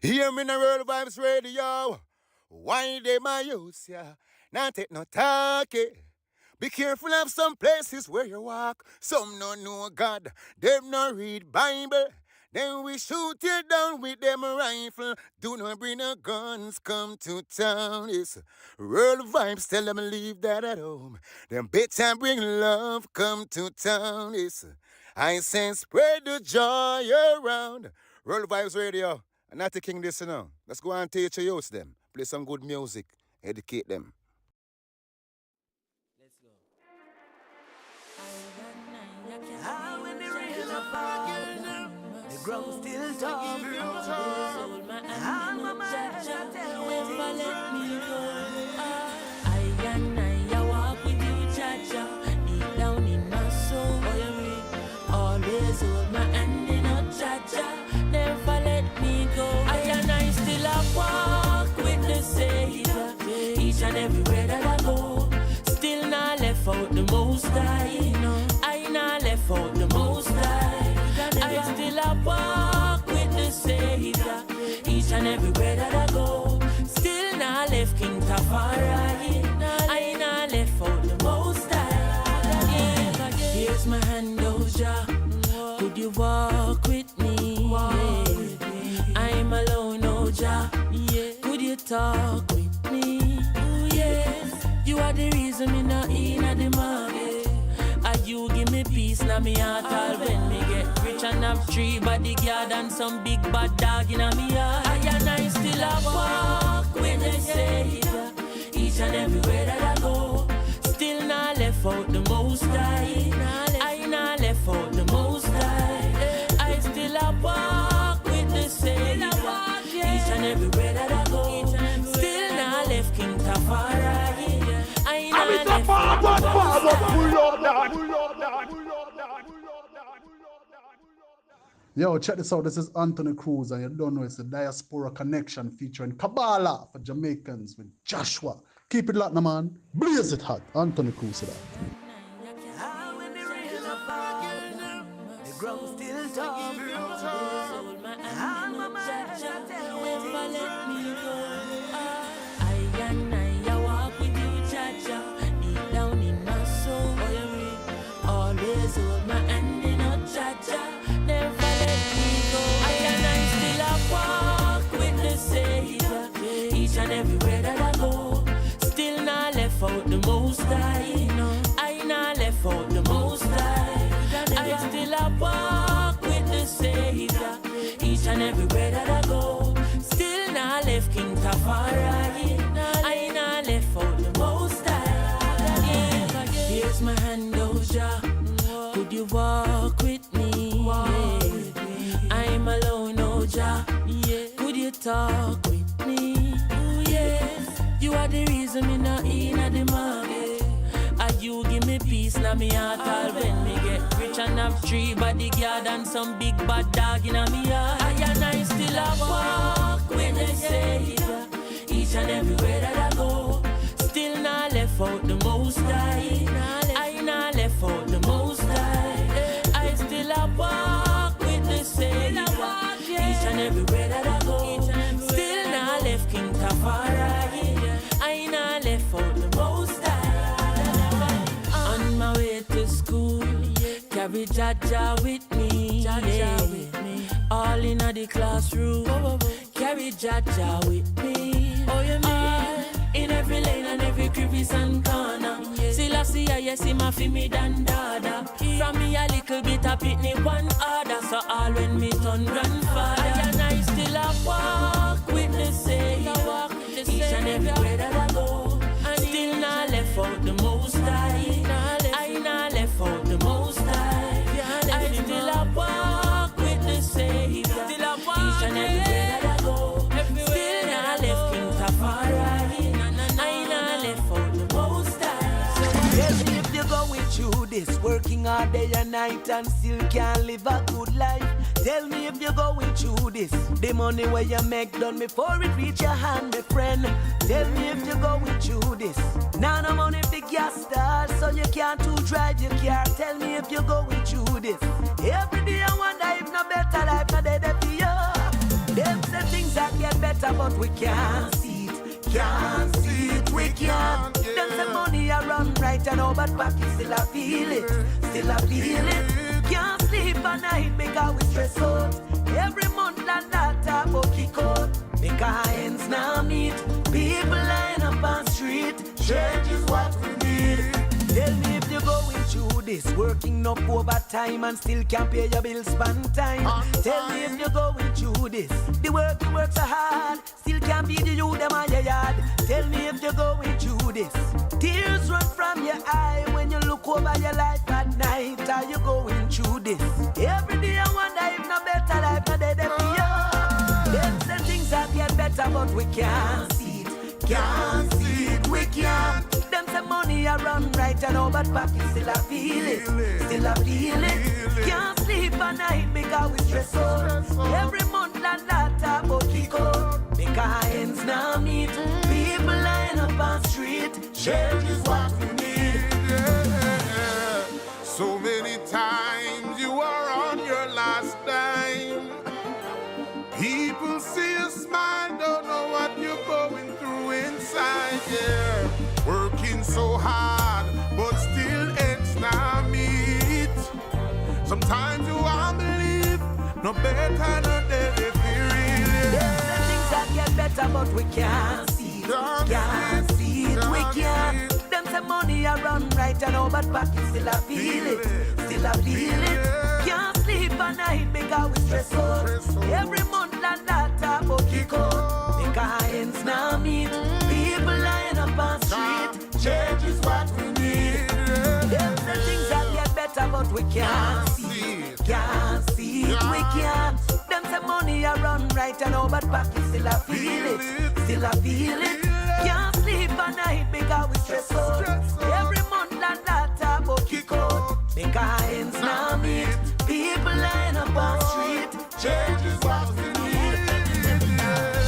Hear me in the World Vibes Radio. Why they my use ya? Not take no talkie. Be careful of some places where you walk. Some no know God, them no read Bible. Then we shoot you down with them rifle. Do not bring no guns, come to town. It's World Vibes, tell them leave that at home. Them better bring love, come to town. It's I say spread the joy around. World Vibes Radio. I'm not taking this now. Let's go and teach your youth them. Play some good music, educate them. How when the rain a fall, the ground still tall. I'm a man, tell me never let me go. I walk with you, Jaja, deep down in my soul. Always hold my hand in a Jaja, never let me go. I still a walk with the Savior, each and everywhere that I go. Still not left out the Most High. I not left out the Most High. I still a walk with the Savior, each and everywhere that I go. Still not left King Tafari. I not left out the Most High. Here's my hand, Oja. Could you walk with me? I'm alone, Oja. Could you talk with me? Yes. You are the reason me not in the market. And you give me peace now me heart all when me get rich and have 3 bodyguard and some big bad dog in me heart. I still a walk with the Savior, each and everywhere that I go. Still not left out the Most High. I not left out the Most High. I still a walk with the Savior, each and everywhere that I go. Still not left King Tafari. Yo, check this out. This is Anthony Cruz, and you don't know it's the Diaspora Connection featuring Kabbalah for Jamaicans with Joshua. Keep it locked, no man. Blaze it hot. Anthony Cruz. That. When the rain fall, the ground still tall. I'm a man, tell me never let me go. I walk with you, Jaja, deep down in my soul. Always hold my hand in a Jaja, never let me go. I still a walk with the Savior, each and everywhere that I go. Still not left out the Most High. I not left out the Most High. I still a walk with the Savior, each and everywhere that I go. Still not left King Tafari. I not left out the Most High. Here's my hand, Oja. Could you walk with me? I'm alone, Oja. Could you talk with me? Yes. You are the reason me not in the market. And you give me peace now me heart all when me get rich and have 3 bodyguard and some big bad dog in me heart. I still a walk with the Savior, each and everywhere that I go. Still not left out the Most High. I not left out the Most High. I still a walk with the Savior, each and everywhere that I go. Still not left King Tafari. I not left out the Most High. On my way to school, carry Jaja with me. All in the classroom, carry Jaja with me. In every lane and every crevice and corner. Still I see her, yes, him a fi me dan dada. From me a little bit a pitney one order. So all when me turn grandfather. I still a walk with the Savior, each and everywhere that I go. Still not left out the Most High. I not left out the Most High. I still a walk with the Savior, each and everywhere that I go. Still not left King Tafari. I not left out the Most High. Tell me if you're going through this, working all day and night and still can't live a good life. Tell me if you're going through this, the money where you make done before it reach your hand, my friend. Tell me if you're going through this. Now no money for gas stars, so you can't to drive your car. Tell me if you're going through this. Every day I wonder if no better life no dead for you. Them say things are but we can't see it. Can't see it, we can't. Them say money I run right, I know, but back still I feel it. Still I feel it. Can't sleep at night because we stress out. Every month like that talk about kick out. Make our hands now meet. People lying up on street. Change is what we need. Tell me if you're going through this, working up overtime and still can't pay your bills on time. Tell me if you're going through this, the work you work so hard, still can't feed the youth them on your yard. Tell me if you're going through this, tears run from your eye when you look over your life at night. Are you going through this? Every day I wonder if no better life, no dead for you. Them say things that get better, but we can't see it. Can't see it, we can't. Them say money I run right, I know, but back still I feel it. Still I feel it. Can't sleep at night because we stress out. Every month and that talk about kick out. Make our hands now meet. People lying up on street. Change is what we need. So many times you are on your last dime. People see a smile, don't know what you're going through inside, yeah. Working so hard, but still ends not meet. Sometimes you want to believe, no better, no dead if you really. There's the things that get better, but we can't see it. Can't see it, we can't. Them say money I run right, I know, but back still I feel it. Still I feel it. Can't sleep at night because we stress out. Every month and that talk about kick out. Make our hands now meet. People lying up on street. Change is what we need. Them say things that get better, but we can't see it. Can't see it, we can't. Them say money I run right, I know, but back still I feel it. Still I feel it. Can't sleep at night because we stress out. Every month and that talk about kick out. Make our hands now meet. People lying up on street. Change is what we need.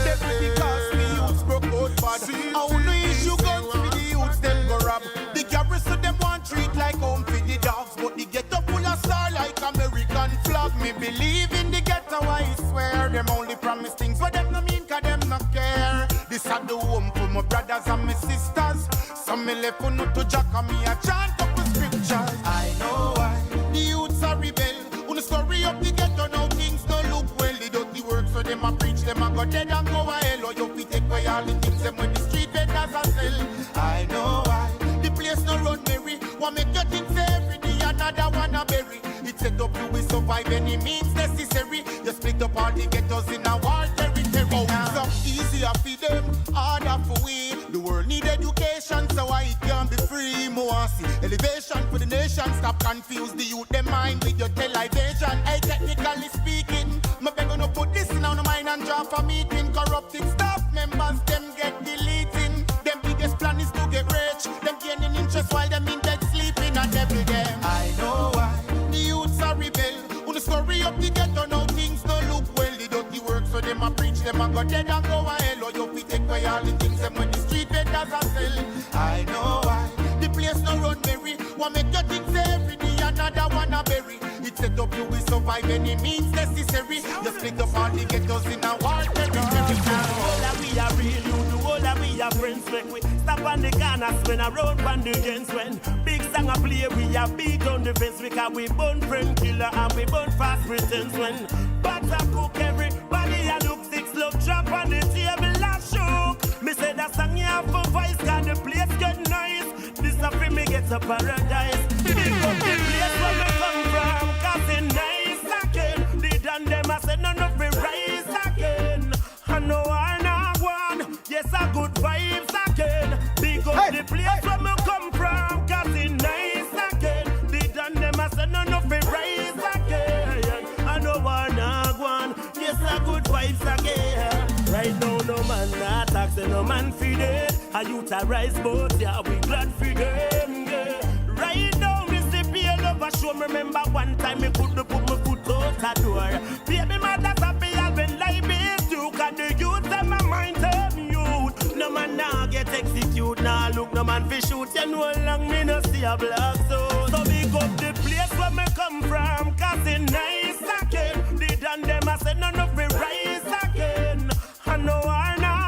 Definitely cause the youths broke out bad. How no issue guns for the youths them go rob. The garrison them want treat like home for the dogs, but the ghetto full of star like American flag. Me believe in the ghetto, I swear. Them only promise things but them no mean cause them no care. This are the home for my brothers and my sisters. Some me left for no to jack and me a chant couple scriptures. I know why the youths are rebel. When the story of the ghetto now things don't look well. They don't the work so them a preach, them a go dead and go a hell. Or you fi take away all the things them when the street vendors a sell. I know why the place no run merry. What make you think say every day another one a bury? It set up you will survive any means necessary. You split up all the ghettos in a war territory. Oh, it's easier for them, harder for we. The world need education so why it can be free. More see elevation for the nation. Stop confuse the youth them mind with your television. Hey, technically speaking, my beg no put this in on mind and draw for meeting. Corrupted staff members them get deleting. Them biggest plan is to get rich. Them gaining interest while them in bed sleeping and every day. I know why the youths are rebel. When the story of the ghetto now things don't look well. They dirty work so them a preach, them a go dead and go a hell. Or you fi take away all the things them when the street vendors a sell. I know why the place no run merry. What make you think say every day another one a bury? It set up you will survive any means necessary. You split up all the ghettos in a war territory. All that we are real, you do all that we are friends. Make we stop on the corners when I road on the gens. When big song a play, we are beat on the fence. Because we burn friend killer and we burn fast pretense. When butter cook everybody a look six look drop on the table and shook. Me say that song you have for voice, cause the place get nice. This a free me get a paradise. Big up the place where me come from, cause it nice again. They done them a say none of it rise again. I know I not one, yes a good vibes again. Big up the place where me come from, cause it nice again. They done them a say none of it rise again. I know I not one, yes a good vibes again. Right now no man not tax and no man feed it. I youth a rise but yeah we glad for them, yeah. Right now me see pale over show. Remember one time me couldn't put my foot out the door. Baby mother's happy I've been like this too. Cause the youth and my mind turn youth. No man now get execute. Now look no man fi shoot. You know long me no see a black so. So big up the place where me come from. Cause it nice again. They done them I said none of it rise again. I know I know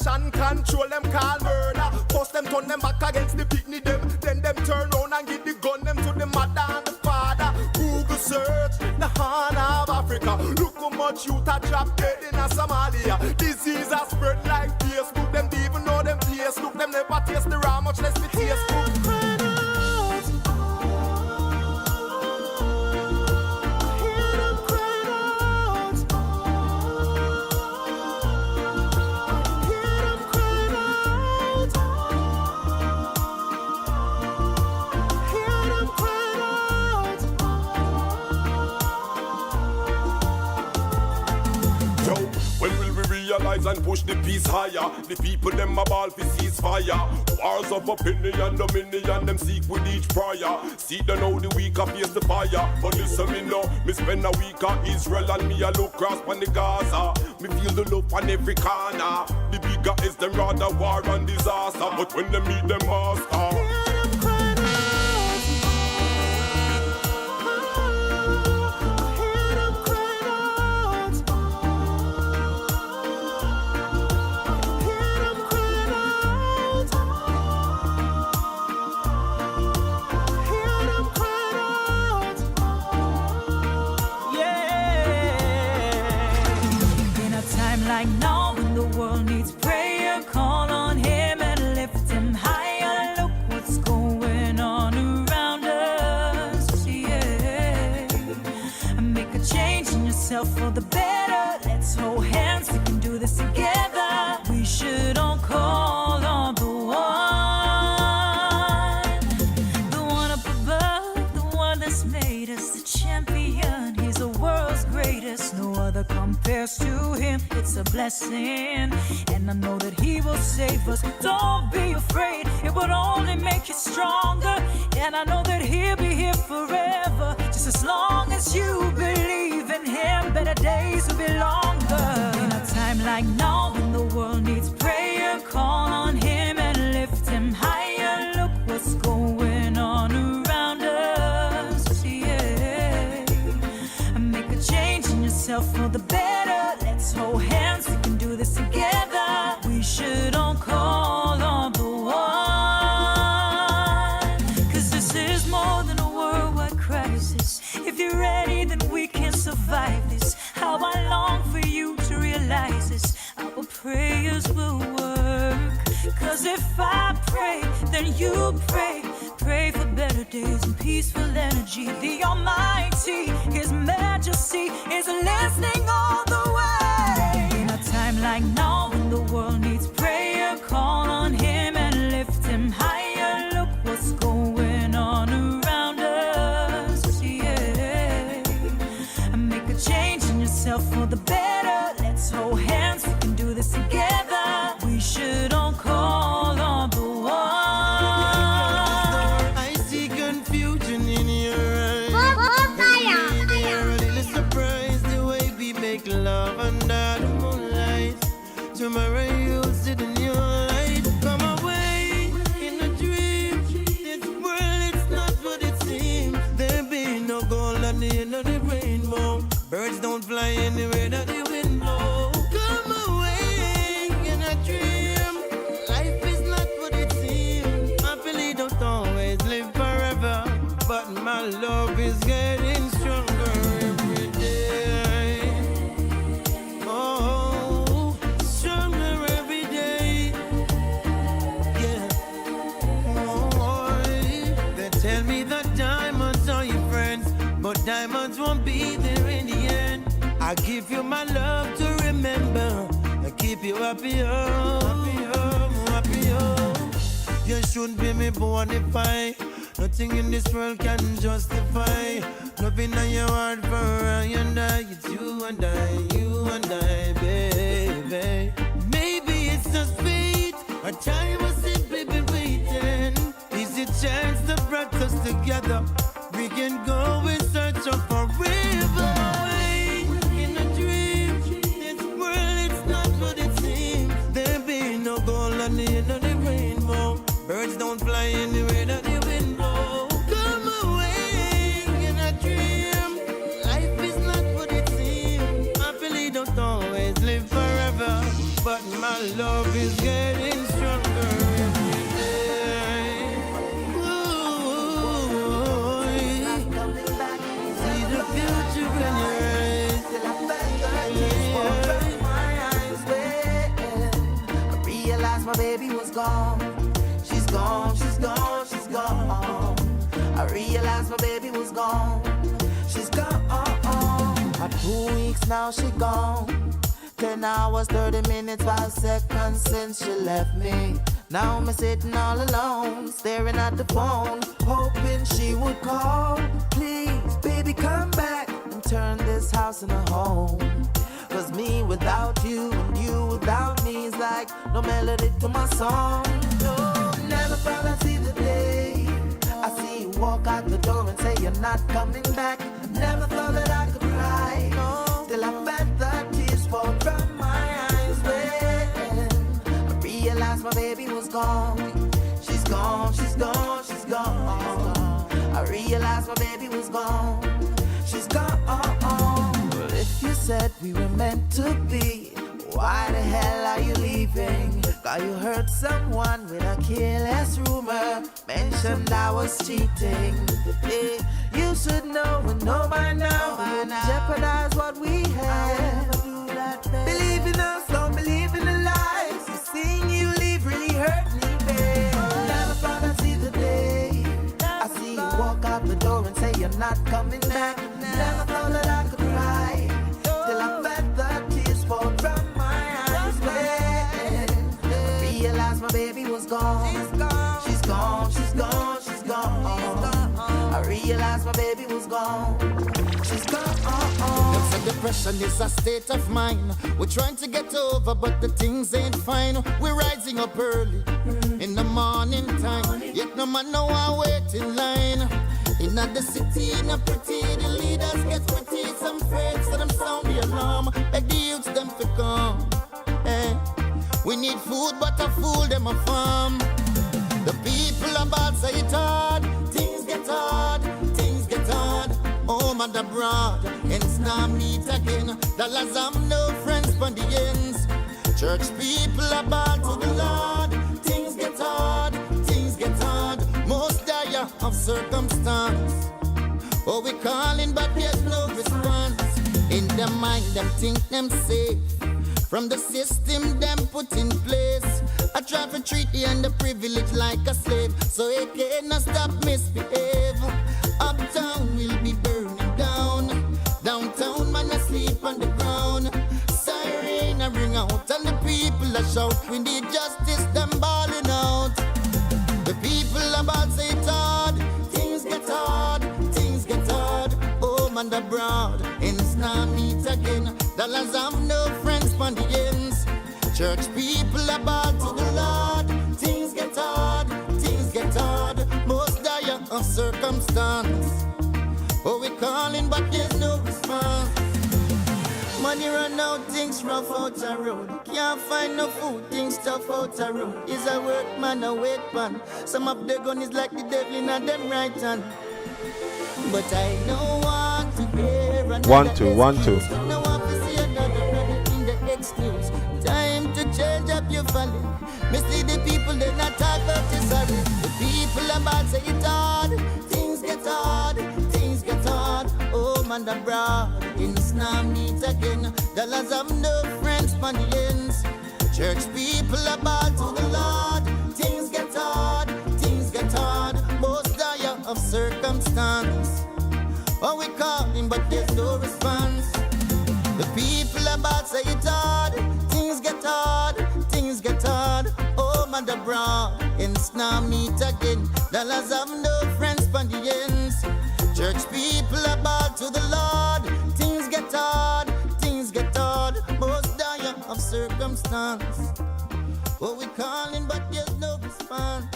aggression, control them, call murder. First them turn them back against the picnic them. Then them turn round and give the gun them to the mother and the father. Google search the Horn of Africa. Look how much youth are trapped dead in a Somalia. Disease has spread like Facebook. Them don't even know them place. Look, them never taste the raw, much less the taste. And push the peace higher. The people them a ball for ceasefire. Wars of opinion, dominion, them seek with each prayer. See them now the weak a face the fire. But listen me now, me spend a week at Israel and me a look cross on the Gaza. Me feel the love on every corner. The bigger is them rather war and disaster. But when they meet them master, like now when the world needs prayer, call on him and lift him higher. Look what's going on around us, yeah. And make a change in yourself for the better. Let's hold hands, we can do this together. We should all call on the one up above, the one that's made us the champion. He's the world's greatest, no other compares to him. It's a blessing, and I know that he will save us. Don't be afraid, it will only make you stronger. And I know that he'll be here forever, just as long as you believe in him. Better days will be longer. In a time like now when the world needs prayer, call on him and lift him higher. Look what's going on around us, yeah. And make a change in yourself for the better. Let's hold hands, we can do this together. We should all call on the one. Cause this is more than a worldwide crisis. If you're ready, then we can survive this. How I long for you to realize this. Our prayers will work. Cause if I pray, then you pray. Pray for better days and peaceful energy. The Almighty, His Majesty is listening all the way. In a time like now when the world needs prayer, call on him and lift him higher. Look what's going on around us, yeah. And make a change in yourself for the better. Let's hold hands, we can do this together. We should all call on the one. I see confusion in your eyes. You're a little surprised the way we make love under the moonlight. Tomorrow you'll sit in your light. Come away in a dream. This world, it's not what it seems. There be no gold at the end of the rainbow. Birds don't fly anywhere that the wind blows. Come away in a dream. Life is not what it seems. Happily don't always live forever, but my love is getting stronger every day. Oh, stronger every day. Yeah. Oh, they tell me that diamonds are your friends, but diamonds won't be there in the end. I give you my love to remember. I keep you happy, happy, happy. You shouldn't be me bonify. Nothing in this world can justify loving on your heart for I and I. It's you and I, baby. Maybe it's just fate. Our time has simply been waiting. Is it chance that brought us together? We can go in search of forever. Away in a dream. This world, it's not what it seems. There be no gold at the end of the rainbow. Birds don't fly anywhere that the wind blows. Come away in a dream. Life is not what it seems. Happily don't always live forever, but my love is getting stronger every day. Ooh, see the future in your eyes. I realized my baby was gone. She's gone, she's gone, she's gone. I realized my baby was gone. She's gone. 2 weeks now she gone. 10 hours, 30 minutes, 5 seconds since she left me. Now I'm sitting all alone, staring at the phone, hoping she would call. Please, baby, come back and turn this house into a home. Cause me without you and you without me is like no melody to my song. No, never thought I'd see the day I see you walk out the door and say you're not coming back. Never thought that I could cry, no, till I felt the tears fall from my eyes. When I realized my baby was gone. She's gone, she's gone, she's gone. I realized my baby was gone. She's gone. Well, if you said we were meant to be, why the hell are you leaving? Cause you hurt someone with a careless rumor, mentioned I was cheating. Yeah, you should know and know by now. Jeopardize what we have. Believe in us, don't believe in the lies. Seeing you leave really hurt me, babe. Never thought I'd see the day I see you walk out the door and say you're not coming back. Never thought that I could cry till I felt the tears fall from my eyes. When I realized my baby was gone. She's gone, she's gone, she's gone, she's gone. I realized my baby was gone. She's gone. Them say depression is a state of mind. We're trying to get over, but the things ain't fine. We're rising up early in the morning time. Yet no man know I wait in line. In the city, in a pretty, the leaders get pretty. Some friends, so them sound the alarm. Beg the youths them to come. Hey. We need food, but a fool them a farm. The people about say it hard. Things get hard, things get hard. Home and abroad, ends now meet again. Dollars have no friends from the ends. Church people about to the Lord. Things get hard, things get hard. Most dire of circumstance. Oh, we calling, but there's no response. In their mind, them think them safe from the system them put in place. I try to treat the underprivileged like a slave, so it cannot stop misbehave. Uptown will be burning down. Downtown man asleep on the ground. Siren a ring out and the people a shout. We need justice, them balling out. The people about say it hard. Things get hard, things get hard. Home and abroad, ends now meet again. Dollars have no friends from the ends. Church people about to the Lord. Things get hard, things get hard. Most dire of circumstance. Oh, we calling, but there's no response. Money run out, things rough out the road. Can't find no food, things tough out the road. Is a workman a wait pan. Some of the gun is like the devil in a them right hand. But I don't want to hear another 1 2 1 2. excuse. No want to see another brother in the excuse. Time to change up your folly. Mislead the people, they not talk about you sorry. The people about say it hard. Things get hard, things get hard. Home and abroad, ends now meet again. Dollars have no friends from the ends. Church people about to the Lord. Things get hard, things get hard. Most dire of circumstance. Oh, we calling, but there's no response. The people about say it hard. Things get hard, things get hard. Home and abroad, ends now meet again. Dollars have no friends from the ends. Church people about to the Lord. Things get hard, things get hard. Most dire of circumstance. Oh, we calling, but there's no response.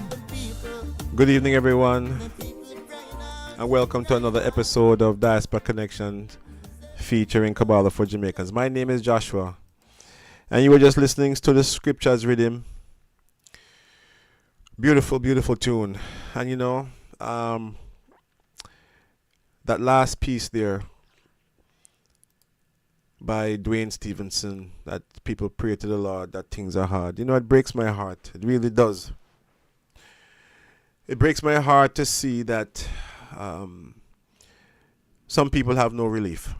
The people. Good evening, everyone, and welcome to another episode of Diaspora Connections featuring Kabbalah for Jamaicans. My name is Joshua, and you were just listening to the scriptures rhythm. Beautiful, beautiful tune. And you know, that last piece there by Dwayne Stevenson, that people pray to the Lord that things are hard. You know, it breaks my heart. It really does. It breaks my heart to see that some people have no relief.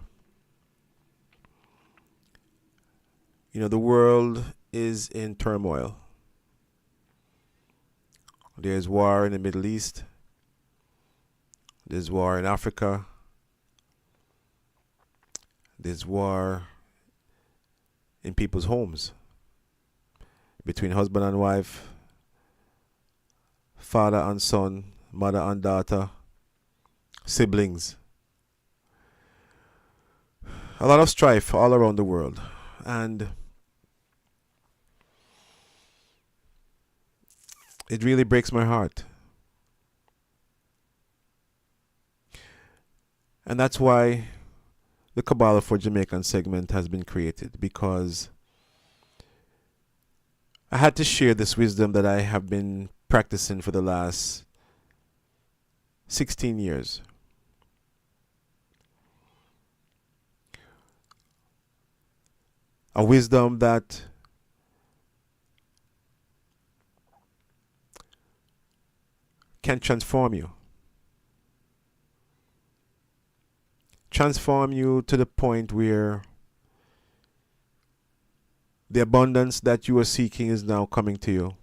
You know, the world is in turmoil. There's war in the Middle East. There's war in Africa. There's war in people's homes, between husband and wife, father and son, mother and daughter, siblings. A lot of strife all around the world. And it really breaks my heart. And that's why the Kabbalah for Jamaican segment has been created, because I had to share this wisdom that I have been practicing for the last 16 years. A wisdom that can transform you. Transform you to the point where the abundance that you are seeking is now coming to you.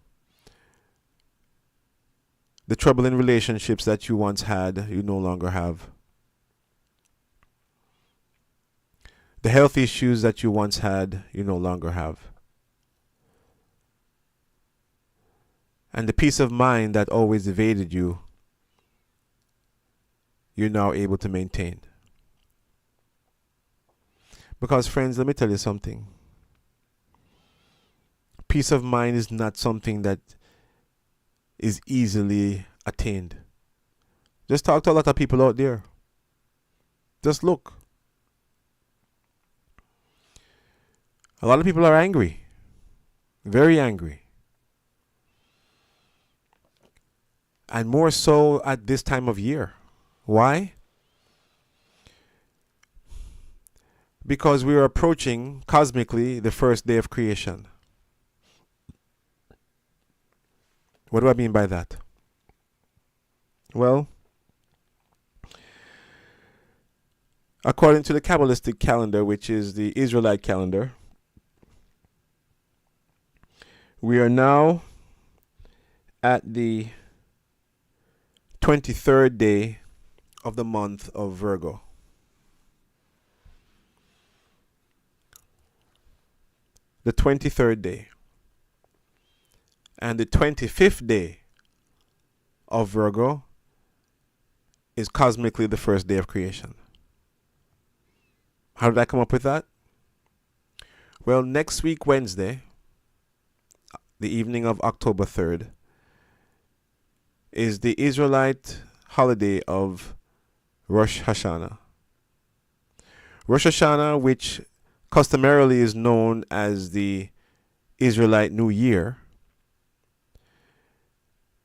The troubling relationships that you once had, you no longer have. The health issues that you once had, you no longer have. And the peace of mind that always evaded you, you're now able to maintain. Because, friends, let me tell you something. Peace of mind is not something that is easily attained. Just talk to a lot of people out there. Just look. A lot of people are angry. Very angry. And more so at this time of year. Why? Because we are approaching, cosmically, the first day of creation. What do I mean by that? Well, according to the Kabbalistic calendar, which is the Israelite calendar, we are now at the 23rd day of the month of Virgo. The 23rd day. And the 25th day of Virgo is cosmically the first day of creation. How did I come up with that? Well, next week, Wednesday, the evening of October 3rd, is the Israelite holiday of Rosh Hashanah. Rosh Hashanah, which customarily is known as the Israelite New Year,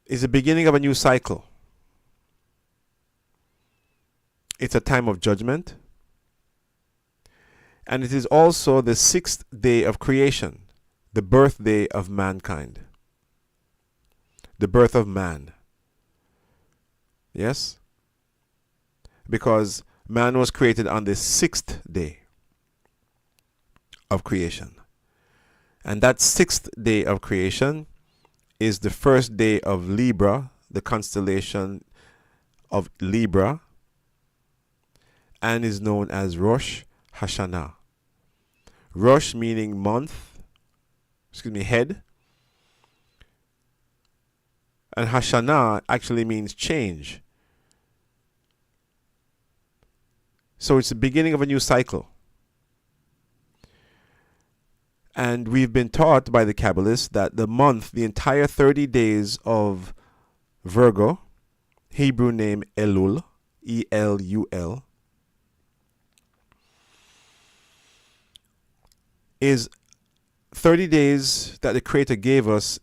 is the beginning of a new cycle. It's a time of judgment. And it is also the 6th day of creation, the birthday of mankind. The birth of man. Yes? Because man was created on the 6th day of creation. And that 6th day of creation is the first day of Libra, the constellation of Libra, and is known as Rosh Hashanah. Rosh meaning head. And Hashanah actually means change. So it's the beginning of a new cycle. And we've been taught by the Kabbalists that the entire 30 days of Virgo, Hebrew name Elul, E-L-U-L, is 30 days that the Creator gave us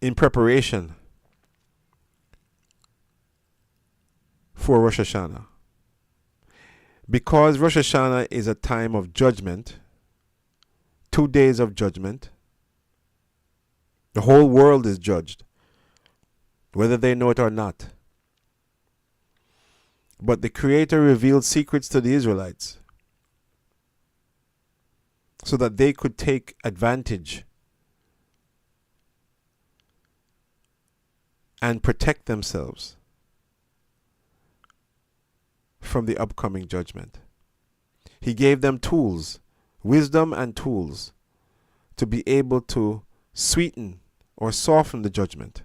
in preparation for Rosh Hashanah. Because Rosh Hashanah is a time of judgment, 2 days of judgment, the whole world is judged, whether they know it or not. But the Creator revealed secrets to the Israelites so that they could take advantage and protect themselves from the upcoming judgment. He gave them tools, wisdom and tools, to be able to sweeten or soften the judgment.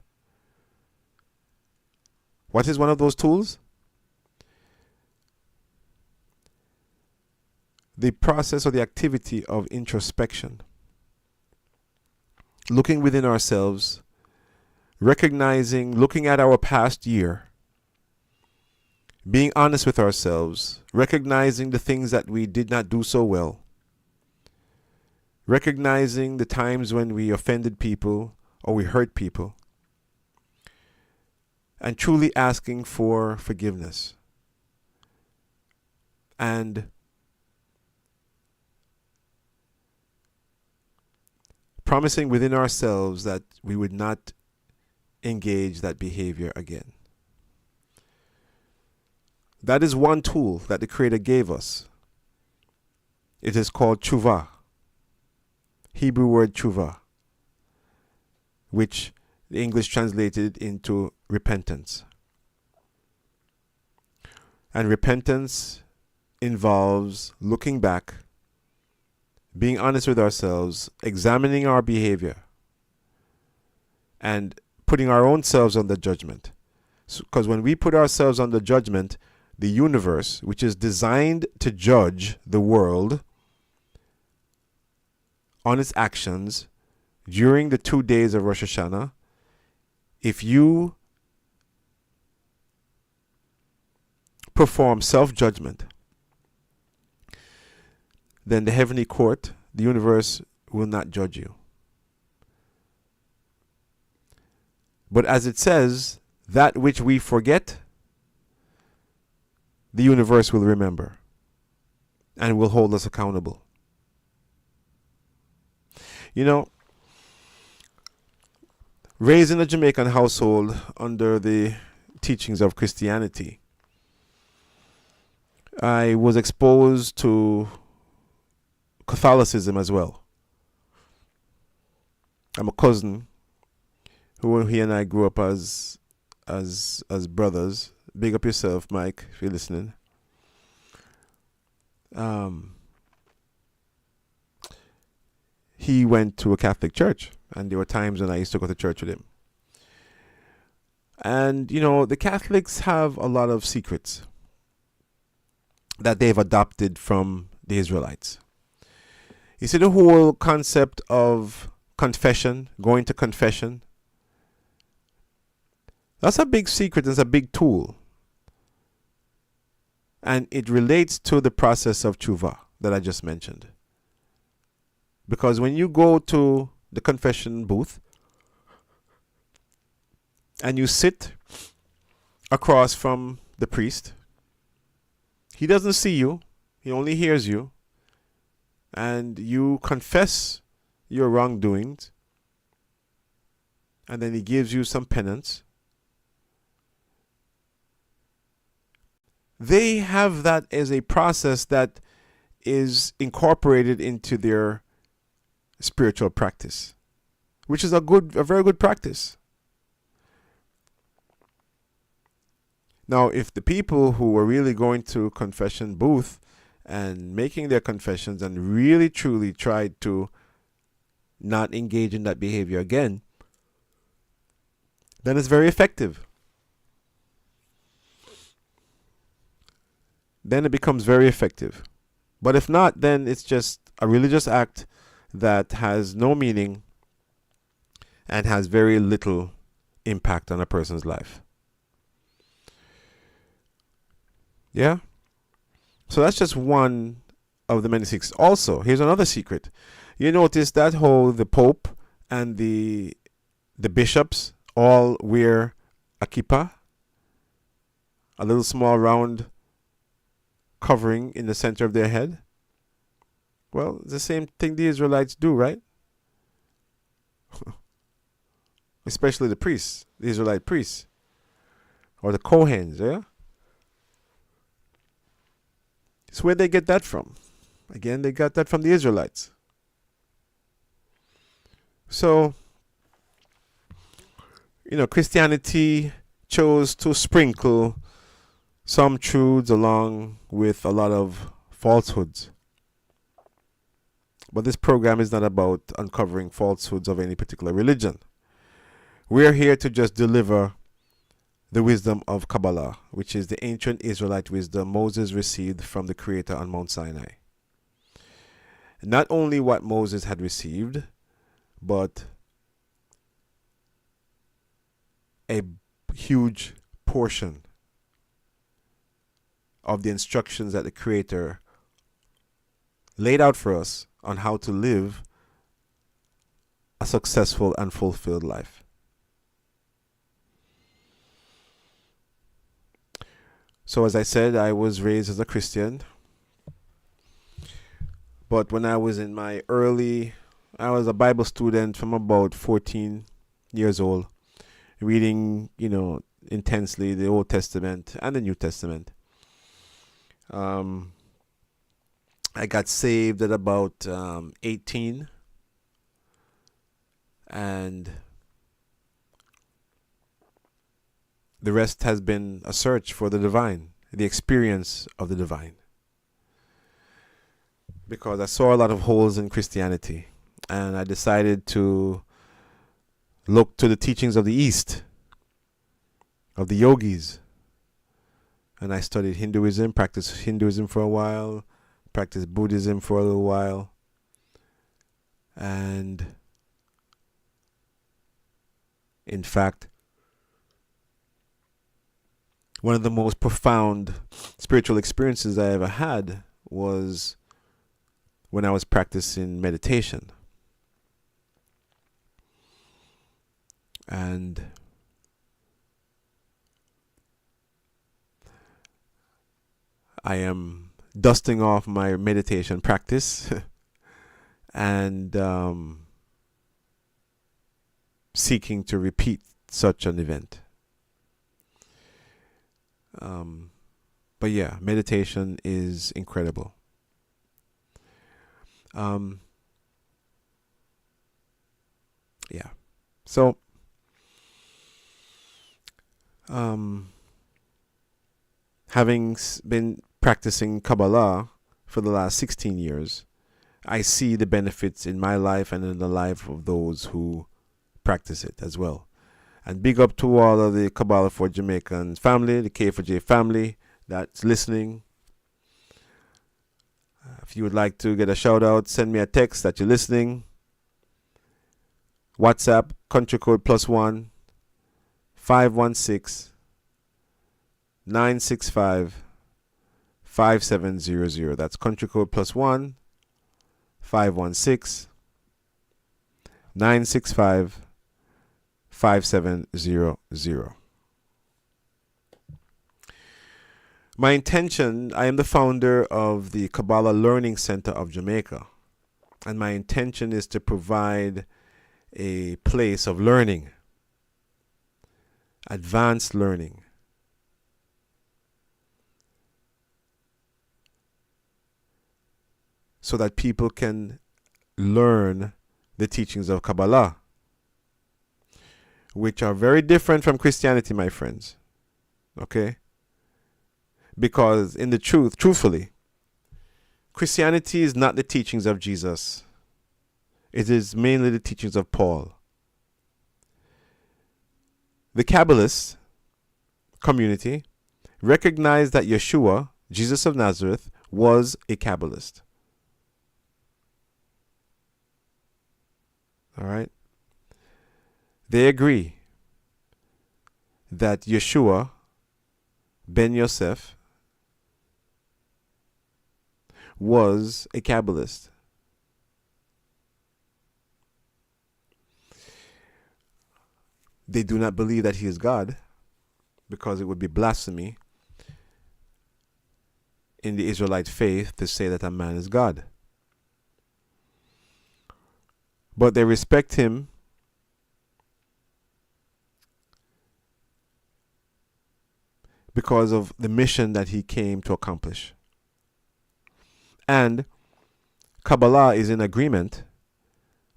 What is one of those tools? The process or the activity of introspection. Looking within ourselves, recognizing, looking at our past year, being honest with ourselves, recognizing the things that we did not do so well, recognizing the times when we offended people or we hurt people, and truly asking for forgiveness. And promising within ourselves that we would not engage that behavior again. That is one tool that the Creator gave us. It is called tshuva, Hebrew word tshuva, which the English translated into repentance. And repentance involves looking back, being honest with ourselves, examining our behavior, and putting our own selves under judgment. Because when we put ourselves under judgment, the universe, which is designed to judge the world on its actions during the 2 days of Rosh Hashanah, if you perform self-judgment, then the heavenly court, the universe, will not judge you. But as it says, that which we forget, the universe will remember and will hold us accountable. You know, raised in a Jamaican household under the teachings of Christianity, I was exposed to Catholicism as well. I'm a cousin who he and I grew up as brothers. Big up yourself, Mike, if you're listening. He went to a Catholic church, and there were times when I used to go to church with him. And, you know, the Catholics have a lot of secrets that they've adopted from the Israelites. You see, the whole concept of confession, going to confession, that's a big secret, it's a big tool. And it relates to the process of tshuva that I just mentioned. Because when you go to the confession booth and you sit across from the priest, he doesn't see you, he only hears you, and you confess your wrongdoings, and then he gives you some penance. They have that as a process that is incorporated into their spiritual practice, which is a very good practice. Now, if the people who were really going to confession booth and making their confessions and really truly tried to not engage in that behavior again, then it's very effective. Then it becomes very effective. But if not, then it's just a religious act that has no meaning and has very little impact on a person's life. Yeah? So that's just one of the many secrets. Also, here's another secret. You notice that how the Pope and the bishops all wear a kippah, a little small round covering in the center of their head? Well, it's the same thing the Israelites do, right? Especially the priests, the Israelite priests, or the Kohens, yeah? It's where they get that from. Again, they got that from the Israelites. So, Christianity chose to sprinkle some truths along with a lot of falsehoods. But this program is not about uncovering falsehoods of any particular religion. We're here to just deliver the wisdom of Kabbalah, which is the ancient Israelite wisdom Moses received from the Creator on Mount Sinai. Not only what Moses had received, but a huge portion of the instructions that the Creator laid out for us on how to live a successful and fulfilled life. So as I said, I was raised as a Christian. But when I was in my I was a Bible student from about 14 years old, reading, intensely the Old Testament and the New Testament. I got saved at about 18, and the rest has been a search for the divine, the experience of the divine. Because I saw a lot of holes in Christianity, and I decided to look to the teachings of the East, of the yogis. And I studied Hinduism, practiced Hinduism for a while, practiced Buddhism for a little while. And in fact, one of the most profound spiritual experiences I ever had was when I was practicing meditation. And I am dusting off my meditation practice and seeking to repeat such an event. But yeah, meditation is incredible. Yeah. So, having been practicing Kabbalah for the last 16 years, I see the benefits in my life and in the life of those who practice it as well. And big up to all of the Kabbalah for Jamaicans family, the K4J family that's listening. If you would like to get a shout out, send me a text that you're listening. WhatsApp, country code +1 516 965 5700. That's country code +1 516 965 5700. My intention, I am the founder of the Kabbalah Learning Center of Jamaica, and my intention is to provide a place of learning, advanced learning, so that people can learn the teachings of Kabbalah, which are very different from Christianity, my friends. Okay? Because in the truthfully, Christianity is not the teachings of Jesus. It is mainly the teachings of Paul. The Kabbalist community recognized that Yeshua, Jesus of Nazareth, was a Kabbalist. All right? They agree that Yeshua ben Yosef was a Kabbalist. They do not believe that he is God, because it would be blasphemy in the Israelite faith to say that a man is God. But they respect him because of the mission that he came to accomplish. And Kabbalah is in agreement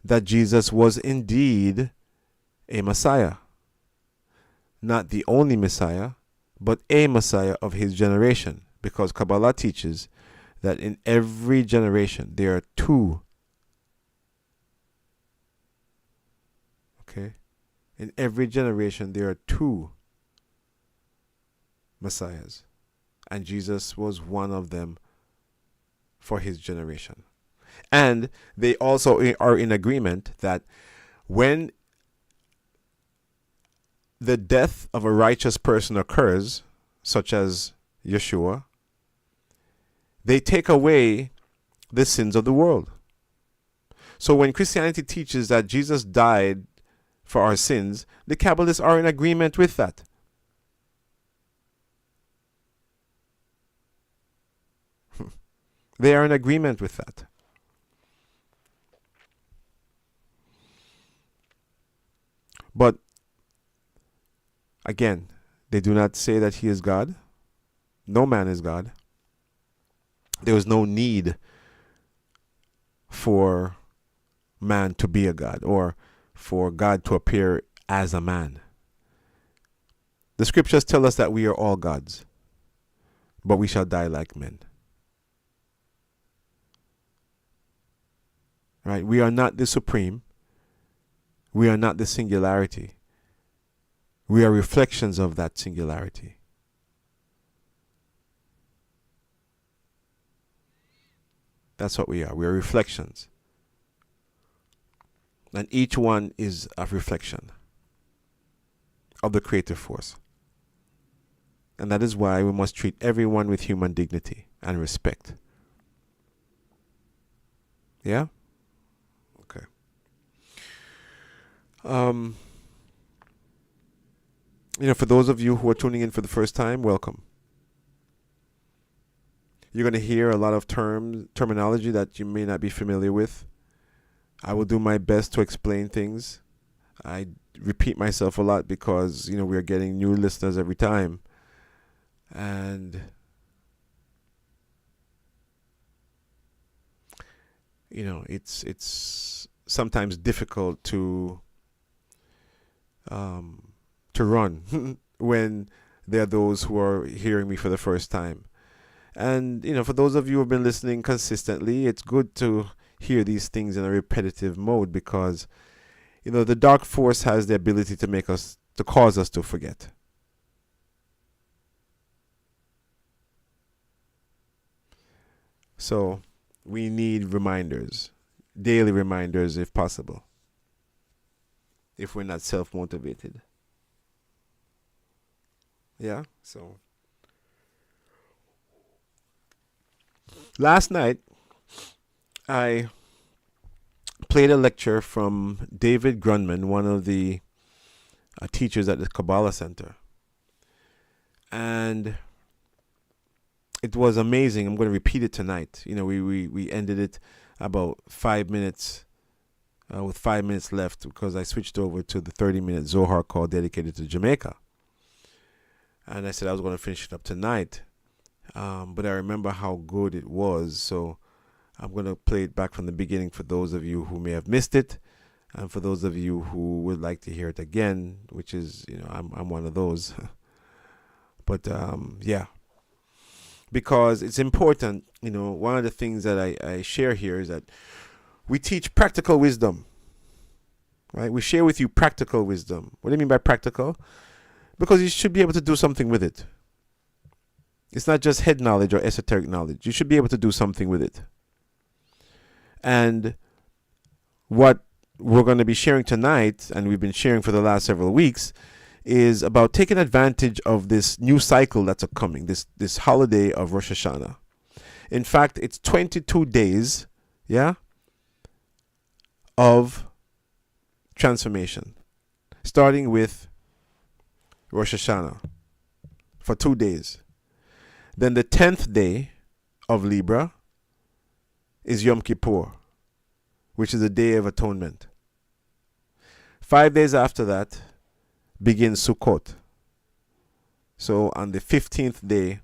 that Jesus was indeed a Messiah. Not the only Messiah, but a Messiah of his generation. Because Kabbalah teaches that in every generation there are two. Okay? In every generation there are two Messiahs. And Jesus was one of them for his generation. And they also are in agreement that when the death of a righteous person occurs, such as Yeshua, they take away the sins of the world. So when Christianity teaches that Jesus died for our sins, the Kabbalists are in agreement with that. They are in agreement with that. But again, they do not say that he is God. No man is God. There is no need for man to be a God or for God to appear as a man. The scriptures tell us that we are all gods, but we shall die like men. Right? We are not the supreme. We are not the singularity. We are reflections of that singularity. That's what we are. We are reflections. And each one is a reflection of the creative force. And that is why we must treat everyone with human dignity and respect. Yeah? Okay. For those of you who are tuning in for the first time, welcome. You're going to hear a lot of terminology that you may not be familiar with. I will do my best to explain things. I repeat myself a lot because, we are getting new listeners every time. And, it's sometimes difficult to run when there are those who are hearing me for the first time. And, for those of you who have been listening consistently, it's good to hear these things in a repetitive mode because, the dark force has the ability to cause us to forget. So we need reminders, daily reminders if possible, if we're not self-motivated. Yeah, so last night I played a lecture from David Grunman, one of the teachers at the Kabbalah Center. And it was amazing. I'm going to repeat it tonight. We ended it about 5 minutes, with 5 minutes left because I switched over to the 30-minute Zohar call dedicated to Jamaica. And I said I was going to finish it up tonight. But I remember how good it was. So I'm going to play it back from the beginning for those of you who may have missed it. And for those of you who would like to hear it again, which is, I'm one of those. But, yeah. Because it's important, one of the things that I share here is that we teach practical wisdom. Right? We share with you practical wisdom. What do you mean by practical? Because you should be able to do something with it. It's not just head knowledge or esoteric knowledge. You should be able to do something with it. And what we're going to be sharing tonight, and we've been sharing for the last several weeks, is about taking advantage of this new cycle that's coming, this holiday of Rosh Hashanah. In fact, it's 22 days, of transformation, starting with Rosh Hashanah for 2 days. Then the 10th day of Libra is Yom Kippur, which is the Day of Atonement. 5 days after that begins Sukkot. So on the 15th day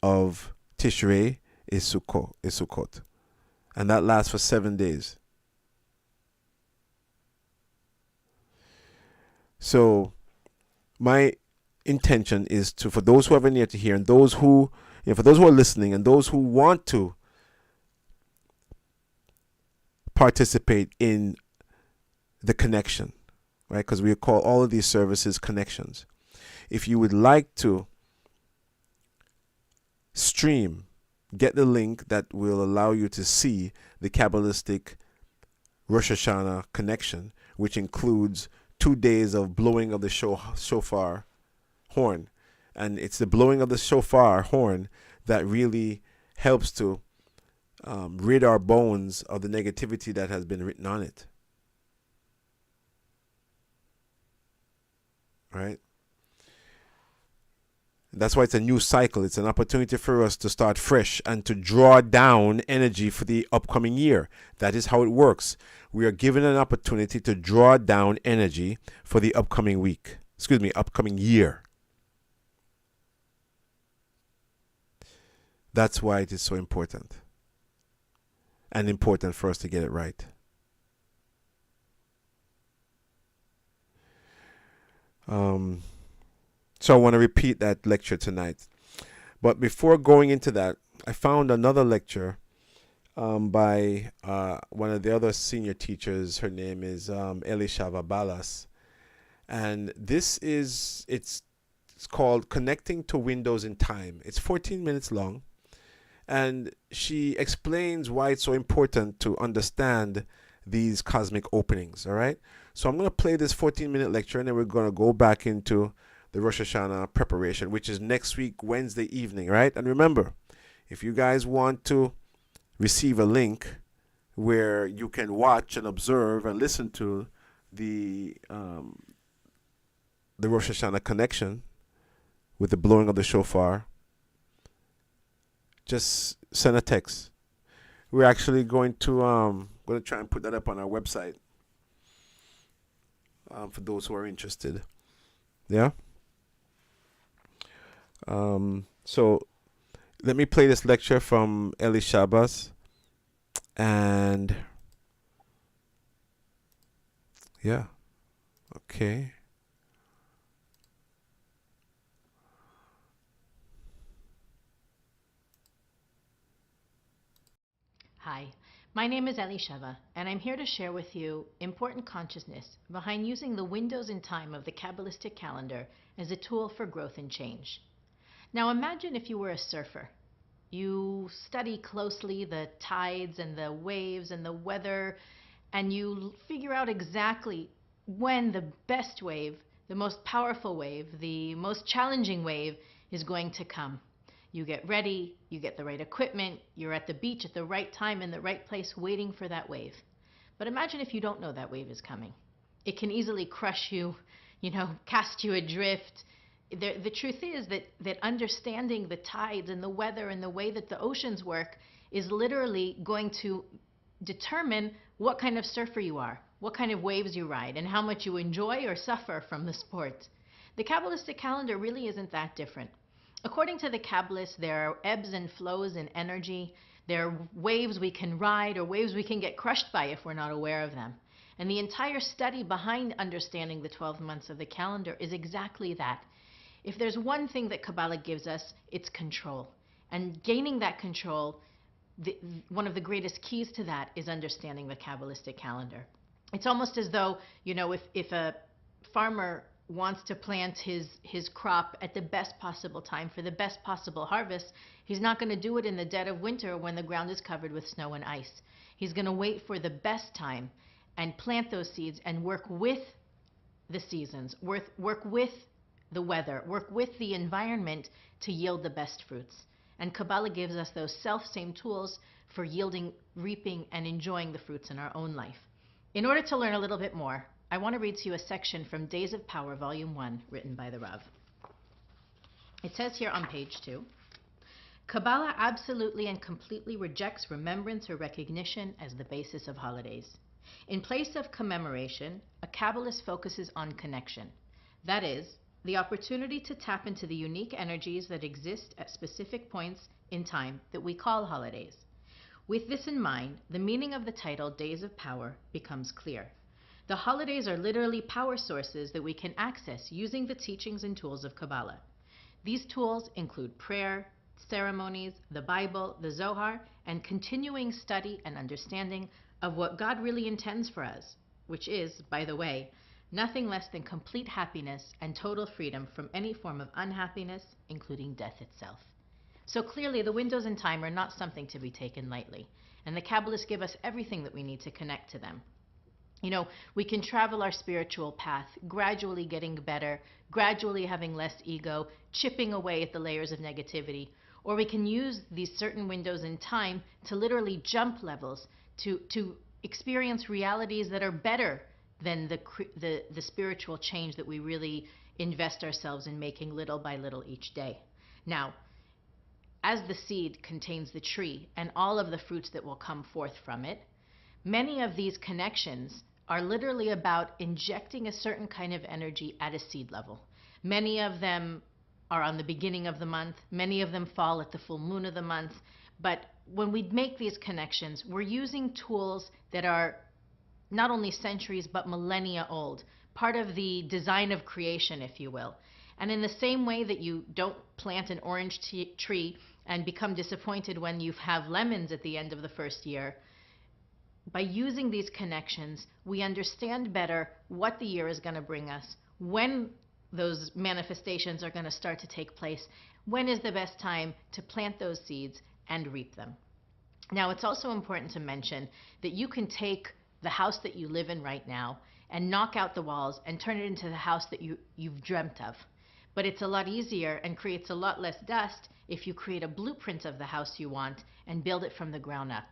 of Tishrei is Sukkot. And that lasts for 7 days. So my intention is to, for those who have an ear to hear, and those who, for those who are listening, and those who want to participate in the connection, right? Because we call all of these services connections. If you would like to stream, get the link that will allow you to see the Kabbalistic Rosh Hashanah connection, which includes 2 days of blowing of the shofar horn. And it's the blowing of the shofar horn that really helps to rid our bones of the negativity that has been written on it. Right? That's why it's a new cycle. It's an opportunity for us to start fresh and to draw down energy for the upcoming year. That is how it works. We are given an opportunity to draw down energy for the upcoming upcoming year. That's why it is so important. And important for us to get it right. So I want to repeat that lecture tonight. But before going into that, I found another lecture by one of the other senior teachers. Her name is Elishava Balas. And it's called Connecting to Windows in Time. It's 14 minutes long. And she explains why it's so important to understand these cosmic openings, all right? So I'm going to play this 14-minute lecture, and then we're going to go back into the Rosh Hashanah preparation, which is next week, Wednesday evening, right? And remember, if you guys want to receive a link where you can watch and observe and listen to the Rosh Hashanah connection with the blowing of the shofar, just send a text. We're actually going to try and put that up on our website for those who are interested. Yeah. So let me play this lecture from Eli Shabbos, and yeah, okay. Hi, my name is Elisheva, and I'm here to share with you important consciousness behind using the windows in time of the Kabbalistic calendar as a tool for growth and change. Now imagine if you were a surfer. You study closely the tides and the waves and the weather, and you figure out exactly when the best wave, the most powerful wave, the most challenging wave is going to come. You get ready, you get the right equipment, you're at the beach at the right time in the right place waiting for that wave. But imagine if you don't know that wave is coming. It can easily crush you, cast you adrift. The truth is that understanding the tides and the weather and the way that the oceans work is literally going to determine what kind of surfer you are, what kind of waves you ride, and how much you enjoy or suffer from the sport. The Kabbalistic calendar really isn't that different. According to the Kabbalists, there are ebbs and flows in energy. There are waves we can ride or waves we can get crushed by if we're not aware of them. And the entire study behind understanding the 12 months of the calendar is exactly that. If there's one thing that Kabbalah gives us, it's control. And gaining that control, one of the greatest keys to that is understanding the Kabbalistic calendar. It's almost as though, if a farmer wants to plant his crop at the best possible time for the best possible harvest, he's not going to do it in the dead of winter when the ground is covered with snow and ice. He's going to wait for the best time and plant those seeds and work with the seasons, work with the weather, work with the environment to yield the best fruits. And Kabbalah gives us those self-same tools for yielding, reaping, and enjoying the fruits in our own life. In order to learn a little bit more, I want to read to you a section from Days of Power, Volume 1, written by the Rav. It says here on page 2, Kabbalah absolutely and completely rejects remembrance or recognition as the basis of holidays. In place of commemoration, a Kabbalist focuses on connection. That is, the opportunity to tap into the unique energies that exist at specific points in time that we call holidays. With this in mind, the meaning of the title Days of Power becomes clear. The holidays are literally power sources that we can access using the teachings and tools of Kabbalah. These tools include prayer, ceremonies, the Bible, the Zohar, and continuing study and understanding of what God really intends for us, which is, by the way, nothing less than complete happiness and total freedom from any form of unhappiness, including death itself. So clearly, the windows in time are not something to be taken lightly, and the Kabbalists give us everything that we need to connect to them. You know, we can travel our spiritual path, gradually getting better, gradually having less ego, chipping away at the layers of negativity, or we can use these certain windows in time to literally jump levels, to experience realities that are better than the spiritual change that we really invest ourselves in making little by little each day. Now, as the seed contains the tree and all of the fruits that will come forth from it, many of these connections are literally about injecting a certain kind of energy at a seed level. Many of them are on the beginning of the month. Many of them fall at the full moon of the month. But when we make these connections, we're using tools that are not only centuries but millennia old, part of the design of creation, if you will. And in the same way that you don't plant an orange tree and become disappointed when you have lemons at the end of the first year, by using these connections, we understand better what the year is going to bring us, when those manifestations are going to start to take place, when is the best time to plant those seeds and reap them. Now, it's also important to mention that you can take the house that you live in right now and knock out the walls and turn it into the house that you've dreamt of. But it's a lot easier and creates a lot less dust if you create a blueprint of the house you want and build it from the ground up.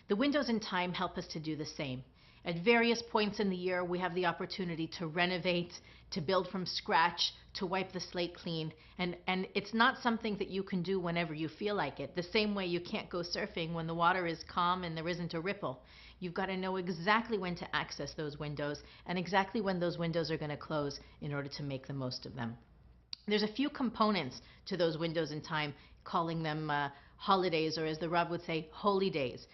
The windows in time help us to do the same. At various points in the year, we have the opportunity to renovate, to build from scratch, to wipe the slate clean. And it's not something that you can do whenever you feel like it. The same way you can't go surfing when the water is calm and there isn't a ripple. You've got to know exactly when to access those windows and exactly when those windows are going to close in order to make the most of them. There's a few components to those windows in time, calling them holidays, or as the Rav would say, holy days.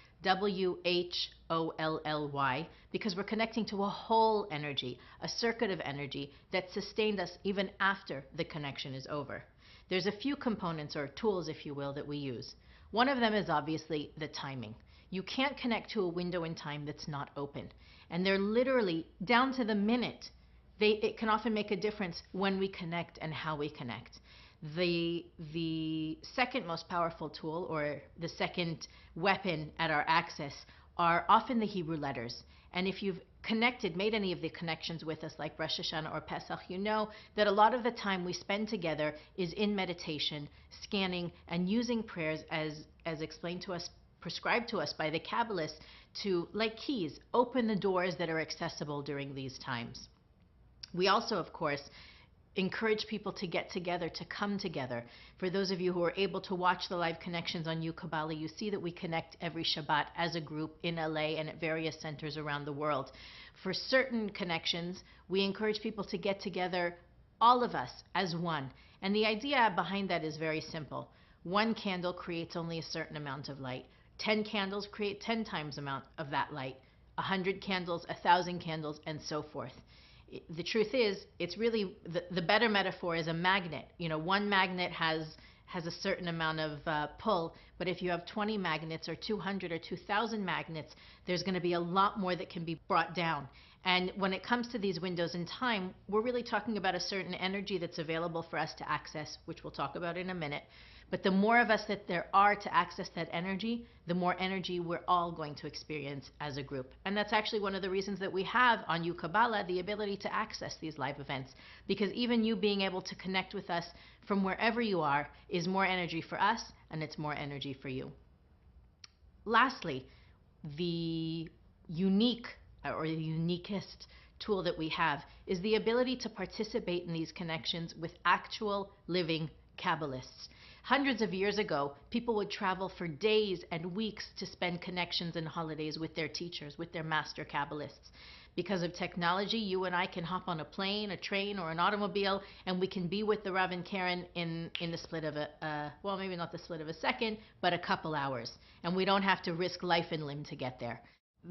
WHOLLY, because we're connecting to a whole energy, a circuit of energy that sustained us even after the connection is over. There's a few components or tools, if you will, that we use. One of them is obviously the timing. You can't connect to a window in time that's not open. And they're literally down to the minute. It can often make a difference when we connect and how we connect. The second most powerful tool, or the second weapon at our access, are often the Hebrew letters. And if you've made any of the connections with us, like Rosh Hashanah or Pesach, you know that a lot of the time we spend together is in meditation, scanning, and using prayers as explained to us, prescribed to us by the Kabbalists, to, like keys, open the doors that are accessible during these times. We also, of course, encourage people to get together, to come together. For those of you who are able to watch the live connections on Kabbalah, you see that we connect every Shabbat as a group in LA and at various centers around the world. For certain connections, we encourage people to get together, all of us, as one. And the idea behind that is very simple. One candle creates only a certain amount of light. 10 candles create 10 times the amount of that light. 100 candles, 1,000 candles, and so forth. The truth is, it's really, the better metaphor is a magnet. You know, one magnet has a certain amount of pull, but if you have 20 magnets or 200 or 2,000 magnets, there's going to be a lot more that can be brought down. And when it comes to these windows in time, we're really talking about a certain energy that's available for us to access, which we'll talk about in a minute. But the more of us that there are to access that energy, the more energy we're all going to experience as a group. And that's actually one of the reasons that we have on Kabbalah the ability to access these live events. Because even you being able to connect with us from wherever you are is more energy for us, and it's more energy for you. Lastly, the uniquest tool that we have is the ability to participate in these connections with actual living Kabbalists. Hundreds of years ago, people would travel for days and weeks to spend connections and holidays with their teachers, with their master Kabbalists. Because of technology, you and I can hop on a plane, a train, or an automobile, and we can be with the Rav and Karen in the split of well, maybe not the split of a second, but a couple hours. And we don't have to risk life and limb to get there.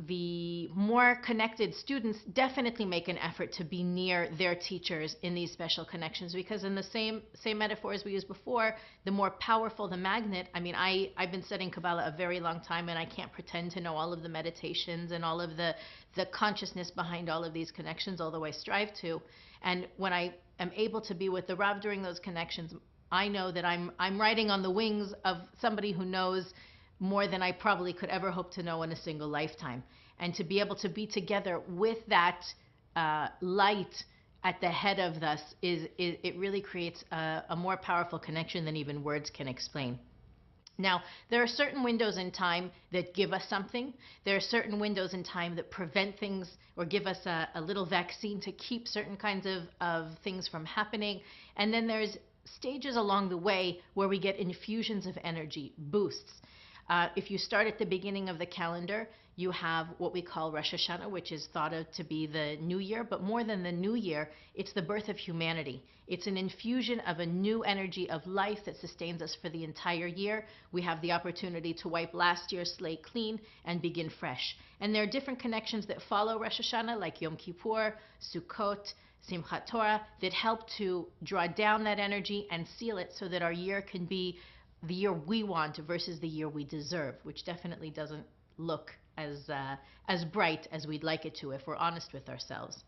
The more connected students definitely make an effort to be near their teachers in these special connections, because in the same metaphor as we used before, the more powerful the magnet. I mean, I've been studying Kabbalah a very long time, and I can't pretend to know all of the meditations and all of the consciousness behind all of these connections, although I strive to. And when I am able to be with the Rav during those connections, I know that I'm riding on the wings of somebody who knows more than I probably could ever hope to know in a single lifetime. And to be able to be together with that light at the head of us, it really creates a more powerful connection than even words can explain. Now, there are certain windows in time that give us something. There are certain windows in time that prevent things or give us a little vaccine to keep certain kinds of things from happening. And then there's stages along the way where we get infusions of energy, boosts. If you start at the beginning of the calendar, you have what we call Rosh Hashanah, which is thought of to be the new year. But more than the new year, it's the birth of humanity. It's an infusion of a new energy of life that sustains us for the entire year. We have the opportunity to wipe last year's slate clean and begin fresh. And there are different connections that follow Rosh Hashanah, like Yom Kippur, Sukkot, Simchat Torah, that help to draw down that energy and seal it so that our year can be the year we want versus the year we deserve, which definitely doesn't look as bright as we'd like it to if we're honest with ourselves.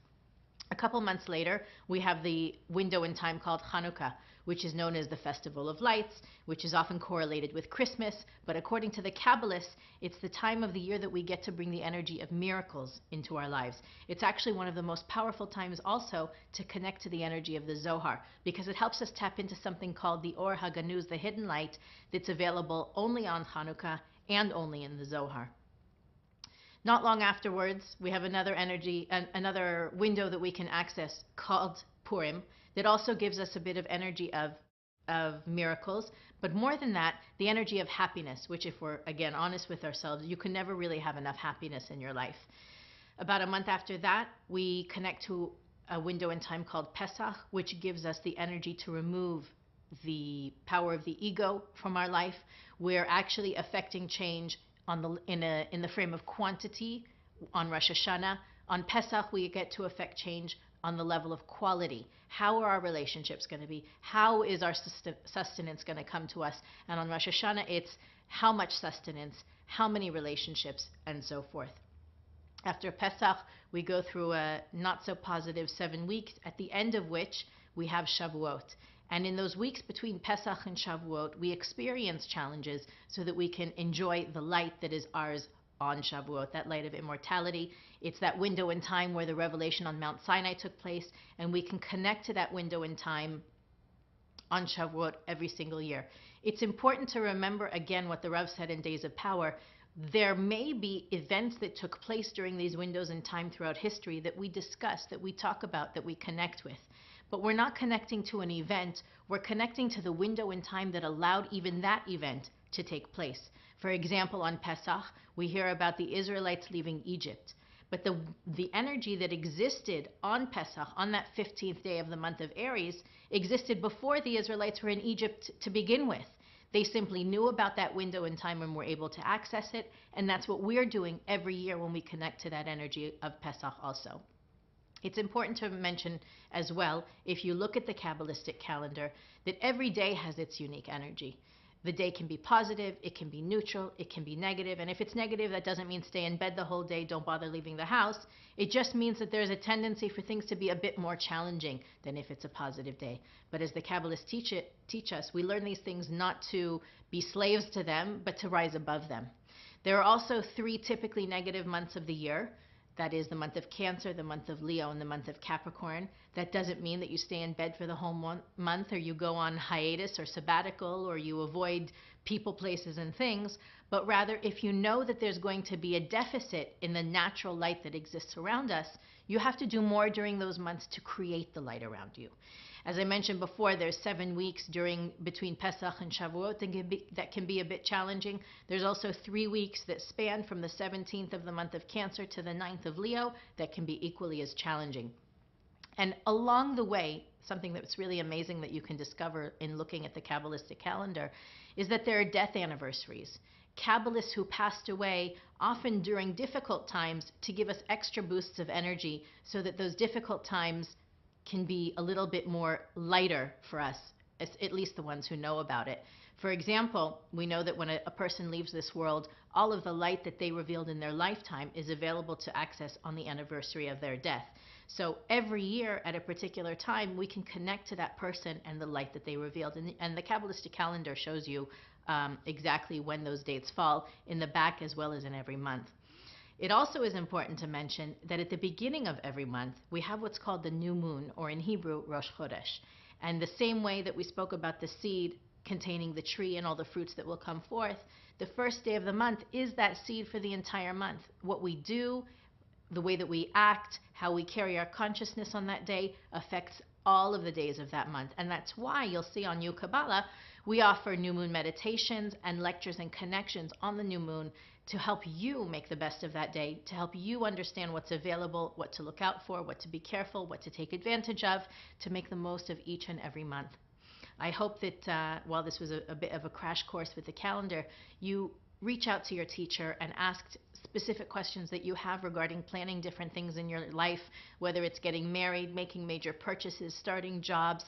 A couple months later, we have the window in time called Hanukkah, which is known as the Festival of Lights, which is often correlated with Christmas, but according to the Kabbalists, it's the time of the year that we get to bring the energy of miracles into our lives. It's actually one of the most powerful times also to connect to the energy of the Zohar, because it helps us tap into something called the Or HaGanuz, the hidden light, that's available only on Hanukkah and only in the Zohar. Not long afterwards, we have another window that we can access called Purim that also gives us a bit of energy of miracles, but more than that, the energy of happiness, which if we're, again, honest with ourselves, you can never really have enough happiness in your life. About a month after that, we connect to a window in time called Pesach, which gives us the energy to remove the power of the ego from our life. We're actually affecting change in the frame of quantity on Rosh Hashanah. On Pesach, we get to affect change on the level of quality. How are our relationships going to be? How is our sustenance going to come to us? And on Rosh Hashanah, it's how much sustenance, how many relationships, and so forth. After Pesach, we go through a not so positive 7 weeks, at the end of which we have Shavuot. And in those weeks between Pesach and Shavuot, we experience challenges so that we can enjoy the light that is ours on Shavuot, that light of immortality. It's that window in time where the revelation on Mount Sinai took place, and we can connect to that window in time on Shavuot every single year. It's important to remember, again, what the Rav said in Days of Power. There may be events that took place during these windows in time throughout history that we discuss, that we talk about, that we connect with. But we're not connecting to an event, we're connecting to the window in time that allowed even that event to take place. For example, on Pesach, we hear about the Israelites leaving Egypt. But the energy that existed on Pesach, on that 15th day of the month of Aries, existed before the Israelites were in Egypt to begin with. They simply knew about that window in time and were able to access it, and that's what we're doing every year when we connect to that energy of Pesach also. It's important to mention as well, if you look at the Kabbalistic calendar, that every day has its unique energy. The day can be positive, it can be neutral, it can be negative, and if it's negative, that doesn't mean stay in bed the whole day, don't bother leaving the house. It just means that there's a tendency for things to be a bit more challenging than if it's a positive day. But as the Kabbalists teach us, we learn these things not to be slaves to them, but to rise above them. There are also 3 typically negative months of the year. That is the month of Cancer, the month of Leo, and the month of Capricorn. That doesn't mean that you stay in bed for the whole month, or you go on hiatus or sabbatical, or you avoid people, places, and things, but rather if you know that there's going to be a deficit in the natural light that exists around us, you have to do more during those months to create the light around you. As I mentioned before, there's 7 weeks between Pesach and Shavuot that can be a bit challenging. There's also 3 weeks that span from the 17th of the month of Cancer to the 9th of Leo that can be equally as challenging. And along the way, something that's really amazing that you can discover in looking at the Kabbalistic calendar is that there are death anniversaries. Kabbalists who passed away often during difficult times to give us extra boosts of energy so that those difficult times can be a little bit more lighter for us, at least the ones who know about it. For example, we know that when a person leaves this world, all of the light that they revealed in their lifetime is available to access on the anniversary of their death. So every year at a particular time, we can connect to that person and the light that they revealed. And the Kabbalistic calendar shows you exactly when those dates fall in the back as well as in every month. It also is important to mention that at the beginning of every month, we have what's called the new moon, or in Hebrew, Rosh Chodesh. And the same way that we spoke about the seed containing the tree and all the fruits that will come forth, the first day of the month is that seed for the entire month. What we do, the way that we act, how we carry our consciousness on that day affects all of the days of that month. And that's why you'll see on New Kabbalah, we offer new moon meditations and lectures and connections on the new moon to help you make the best of that day, to help you understand what's available, what to look out for, what to be careful, what to take advantage of, to make the most of each and every month. I hope that while this was a bit of a crash course with the calendar, you reach out to your teacher and ask specific questions that you have regarding planning different things in your life, whether it's getting married, making major purchases, starting jobs,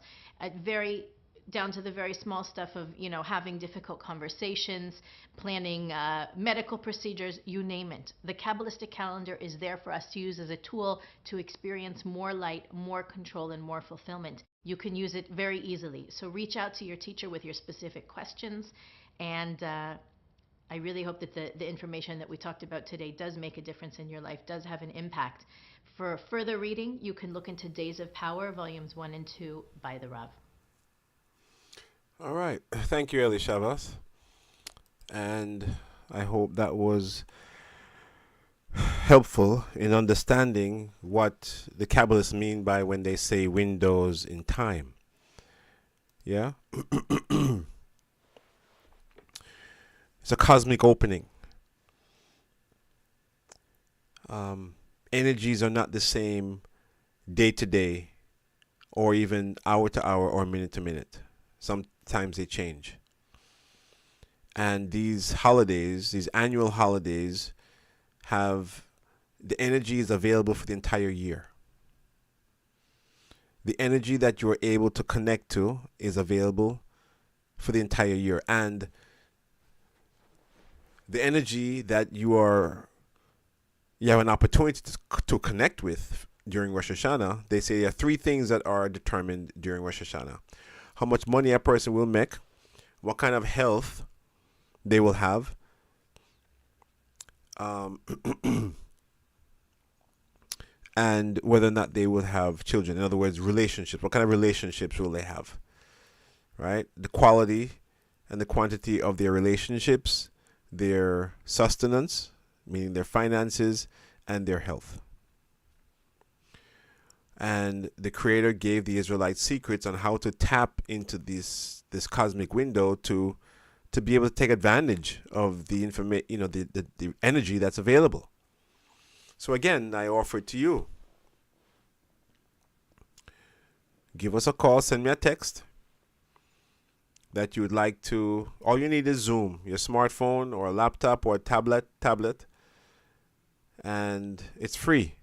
down to the very small stuff of, having difficult conversations, planning medical procedures, you name it. The Kabbalistic calendar is there for us to use as a tool to experience more light, more control, and more fulfillment. You can use it very easily. So reach out to your teacher with your specific questions, and I really hope that the information that we talked about today does make a difference in your life, does have an impact. For further reading, you can look into Days of Power, Volumes 1 and 2 by the Rav. All right. Thank you, Elishavas. And I hope that was helpful in understanding what the Kabbalists mean by when they say windows in time. Yeah? It's a cosmic opening. Energies are not the same day to day, or even hour to hour, or minute to minute. Sometimes they change. And these holidays, these annual holidays, have the energies available for the entire year. The energy that you're able to connect to is available for the entire year. And the energy that you have an opportunity to connect with during Rosh Hashanah, they say there are 3 things that are determined during Rosh Hashanah. How much money a person will make, what kind of health they will have, and whether or not they will have children. In other words, relationships. What kind of relationships will they have? Right? The quality and the quantity of their relationships, their sustenance, meaning their finances, and their health. And the Creator gave the Israelites secrets on how to tap into this cosmic window to be able to take advantage of the the energy that's available. So again, I offer it to you. Give us a call, send me a text that you would like to. All you need is Zoom, your smartphone or a laptop or a tablet, and it's free.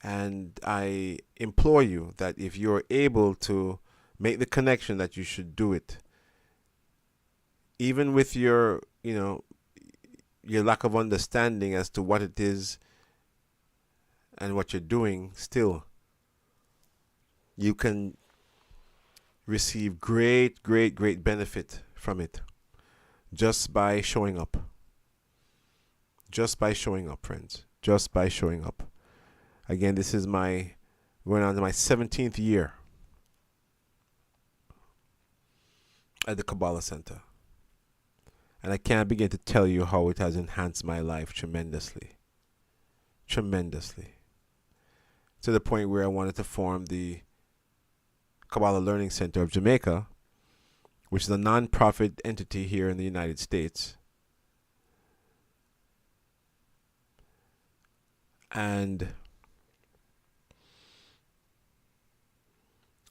And I implore you that if you're able to make the connection, that you should do it. Even with your lack of understanding as to what it is and what you're doing, still, you can receive great, great, great benefit from it just by showing up. Just by showing up, friends. Just by showing up. Again, this is my Going on to my 17th year at the Kabbalah Center. And I can't begin to tell you how it has enhanced my life tremendously. Tremendously. To the point where I wanted to form the Kabbalah Learning Center of Jamaica, which is a non-profit entity here in the United States. And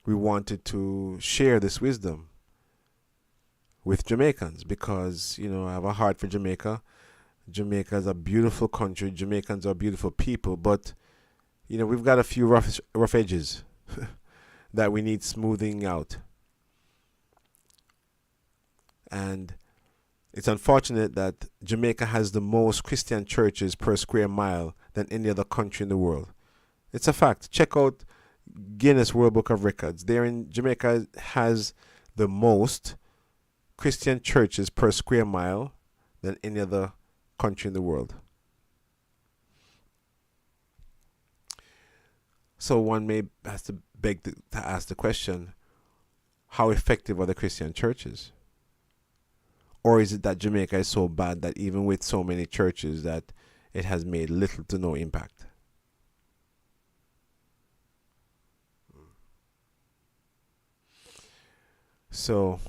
we wanted to share this wisdom with Jamaicans because, you know, I have a heart for Jamaica. Jamaica is a beautiful country. Jamaicans are beautiful people, but, you know, we've got a few rough edges that we need smoothing out. And it's unfortunate that Jamaica has the most Christian churches per square mile than any other country in the world. It's a fact. Check out Guinness World Book of Records. There in Jamaica has the most Christian churches per square mile than any other country in the world. So one may have to beg to ask the question, how effective are the Christian churches? Or is it that Jamaica is so bad that even with so many churches that it has made little to no impact? So,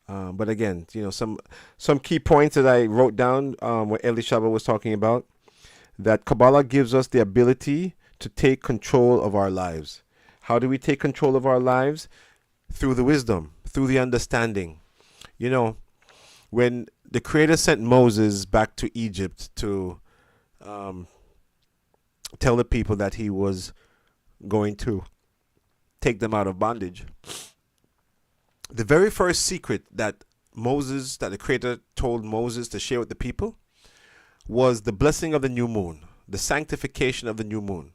but again, you know, some key points that I wrote down what Elishaba was talking about, that Kabbalah gives us the ability to take control of our lives. How do we take control of our lives? Through the wisdom, through the understanding. You know, when the Creator sent Moses back to Egypt to tell the people that he was going to take them out of bondage, the very first secret that the Creator told Moses to share with the people was the blessing of the new moon, the sanctification of the new moon.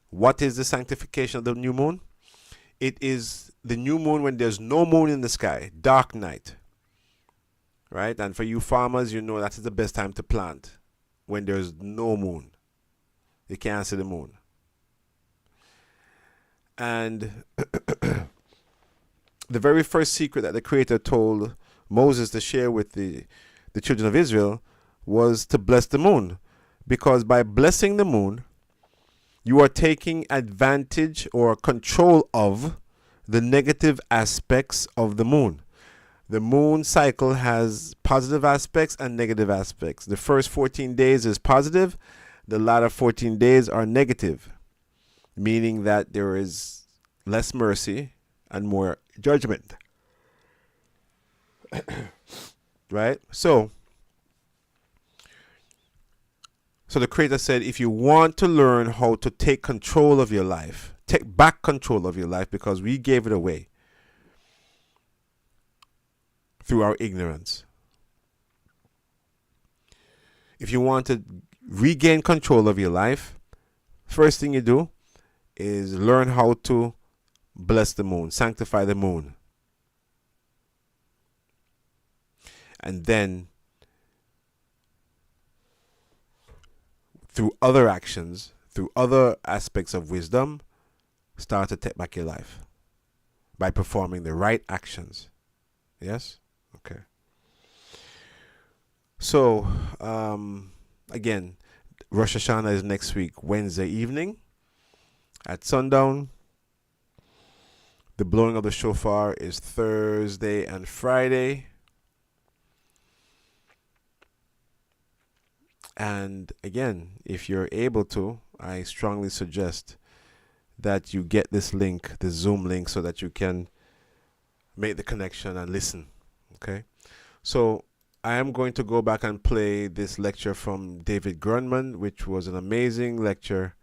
What is the sanctification of the new moon? It is the new moon when there's no moon in the sky, dark night. Right? And for you farmers, you know that is the best time to plant, when there's no moon. You can't see the moon. And the very first secret that the Creator told Moses to share with the children of Israel was to bless the moon. Because by blessing the moon, you are taking advantage or control of the negative aspects of the moon. The moon cycle has positive aspects and negative aspects. The first 14 days is positive. The latter 14 days are negative, meaning that there is less mercy and more judgment. Right? So the Creator said, if you want to learn how to take control of your life, take back control of your life, because we gave it away through our ignorance. If you want to regain control of your life, first thing you do is learn how to bless the moon, sanctify the moon. And then through other actions, through other aspects of wisdom, start to take back your life by performing the right actions. Yes? Okay. So, again, Rosh Hashanah is next week, Wednesday evening at sundown. The blowing of the shofar is Thursday and Friday. And again, if you're able to, I strongly suggest that you get this link, the Zoom link, so that you can make the connection and listen. Okay? So I am going to go back and play this lecture from David Grunman, which was an amazing lecture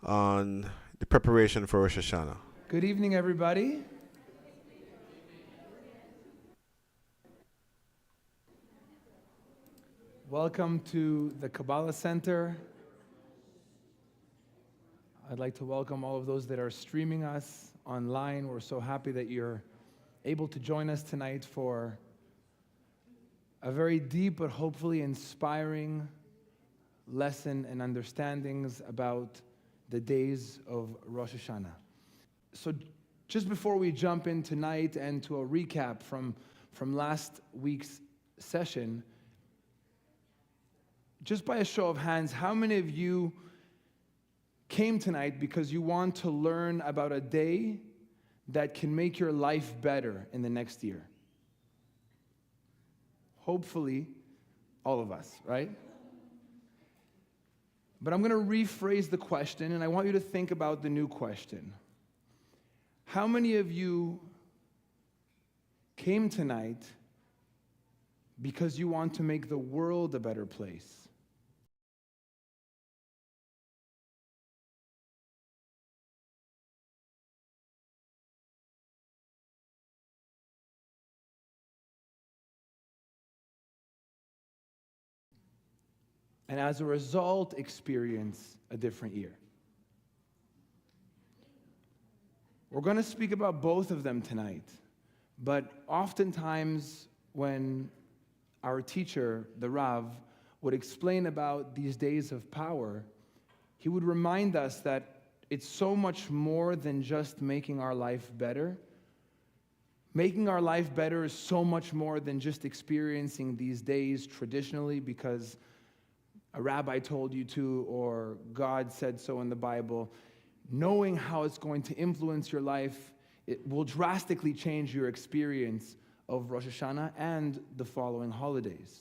on the preparation for Rosh Hashanah. Good evening, everybody. Welcome to the Kabbalah Center. I'd like to welcome all of those that are streaming us online. We're so happy that you're able to join us tonight for a very deep but hopefully inspiring lesson and understandings about the days of Rosh Hashanah. So just before we jump in tonight and to a recap from last week's session, just by a show of hands, how many of you came tonight because you want to learn about a day that can make your life better in the next year? Hopefully, all of us, right? But I'm going to rephrase the question, and I want you to think about the new question. How many of you came tonight because you want to make the world a better place? And as a result, experience a different year. We're going to speak about both of them tonight, but oftentimes when our teacher, the Rav, would explain about these days of power, he would remind us that it's so much more than just making our life better. Making our life better is so much more than just experiencing these days traditionally because a rabbi told you to, or God said so in the Bible. Knowing how it's going to influence your life, it will drastically change your experience of Rosh Hashanah and the following holidays.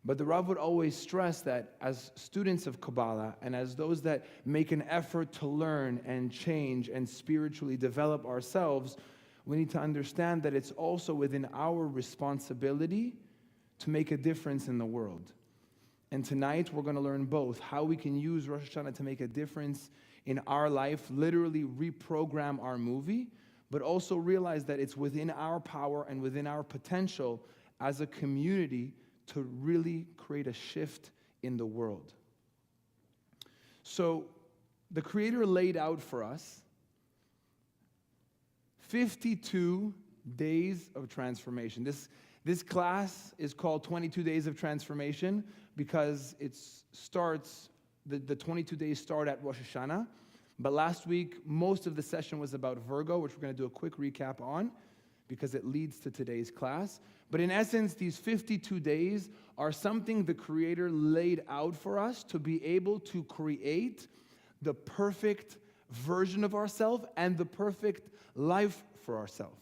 But the Rav would always stress that as students of Kabbalah and as those that make an effort to learn and change and spiritually develop ourselves, we need to understand that it's also within our responsibility to make a difference in the world. And tonight, we're going to learn both how we can use Rosh Hashanah to make a difference in our life, literally reprogram our movie, but also realize that it's within our power and within our potential as a community to really create a shift in the world. So, the Creator laid out for us 52 days of transformation. This class is called 22 Days of Transformation because the 22 days start at Rosh Hashanah. But last week, most of the session was about Virgo, which we're going to do a quick recap on because it leads to today's class. But in essence, these 52 days are something the Creator laid out for us to be able to create the perfect version of ourselves and the perfect life for ourselves.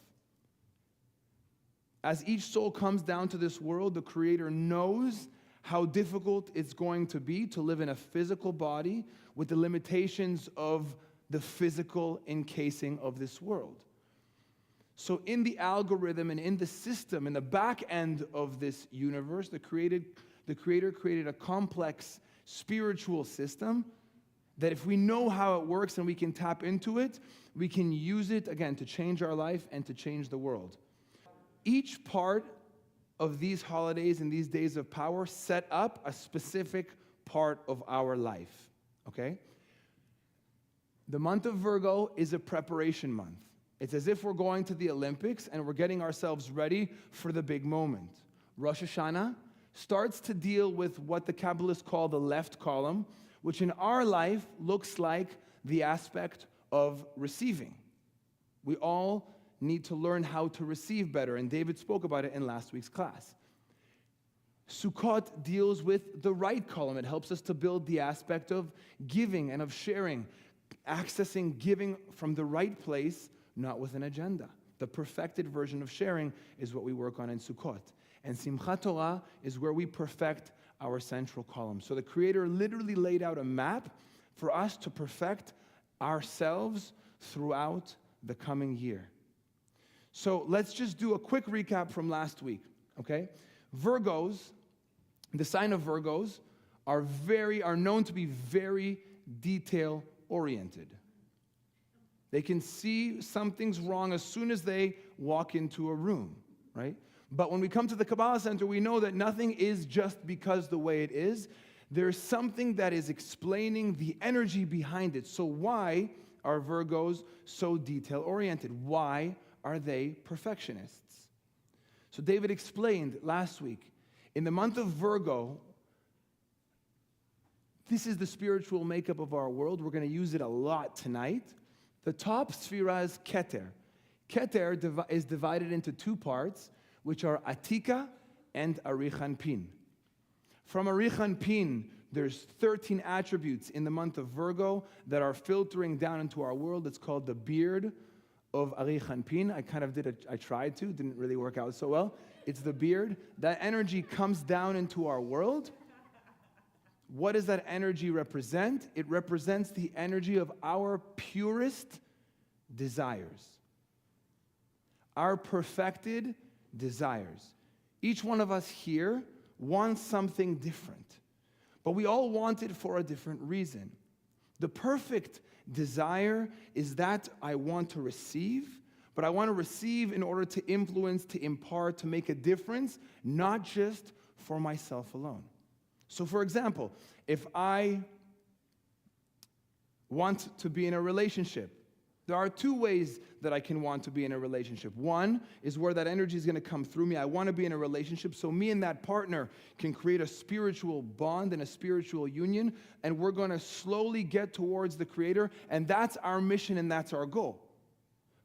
As each soul comes down to this world, the Creator knows how difficult it's going to be to live in a physical body with the limitations of the physical encasing of this world. So in the algorithm and in the system, in the back end of this universe, the Creator created a complex spiritual system that if we know how it works and we can tap into it, we can use it, again, to change our life and to change the world. Each part of these holidays and these days of power set up a specific part of our life, okay? The month of Virgo is a preparation month. It's as if we're going to the Olympics and we're getting ourselves ready for the big moment. Rosh Hashanah starts to deal with what the Kabbalists call the left column, which in our life looks like the aspect of receiving. We all need to learn how to receive better, and David spoke about it in last week's class. Sukkot deals with the right column. It helps us to build the aspect of giving and of sharing, accessing giving from the right place, not with an agenda. The perfected version of sharing is what we work on in Sukkot. And Simchat Torah is where we perfect our central column. So the Creator literally laid out a map for us to perfect ourselves throughout the coming year. So let's just do a quick recap from last week, okay? Virgos, the sign of Virgos, are known to be very detail-oriented. They can see something's wrong as soon as they walk into a room, right? But when we come to the Kabbalah Center, we know that nothing is just because the way it is. There's something that is explaining the energy behind it. So why are Virgos so detail-oriented? Why are they perfectionists? So David explained last week, in the month of Virgo, This is the spiritual makeup of our world. We're going to use it a lot tonight. The top sphera is Keter. Keter is divided into two parts, which are Atika and Arichanpin. From Arichanpin, there's 13 attributes in the month of Virgo that are filtering down into our world. It's called the beard of Arichanpin. I tried to, didn't really work out so well. It's the beard. That energy comes down into our world. What does that energy represent? It represents the energy of our purest desires. Our perfected desires. Each one of us here wants something different, but we all want it for a different reason. The perfect desire is that I want to receive, but I want to receive in order to influence, to impart, to make a difference, not just for myself alone. So for example, if I want to be in a relationship, there are two ways that I can want to be in a relationship. One is where that energy is going to come through me. I want to be in a relationship so me and that partner can create a spiritual bond and a spiritual union, and we're going to slowly get towards the Creator, and that's our mission and that's our goal.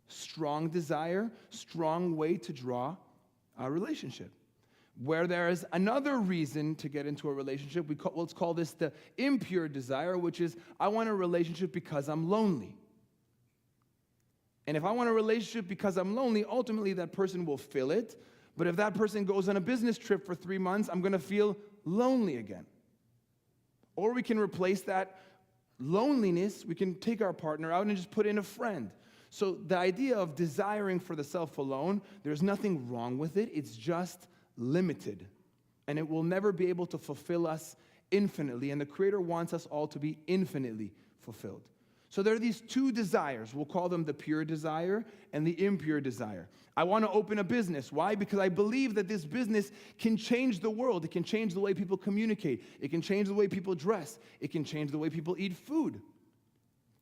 Strong desire, strong way to draw a relationship. Where there is another reason to get into a relationship, let's call this the impure desire, which is I want a relationship because I'm lonely. And if I want a relationship because I'm lonely, ultimately that person will fill it. But if that person goes on a business trip for 3 months, I'm going to feel lonely again. Or we can replace that loneliness, we can take our partner out and just put in a friend. So the idea of desiring for the self alone, there's nothing wrong with it. It's just limited, and it will never be able to fulfill us infinitely, and the Creator wants us all to be infinitely fulfilled. So there are these two desires. We'll call them the pure desire and the impure desire. I want to open a business. Why? Because I believe that this business can change the world. It can change the way people communicate. It can change the way people dress. It can change the way people eat food.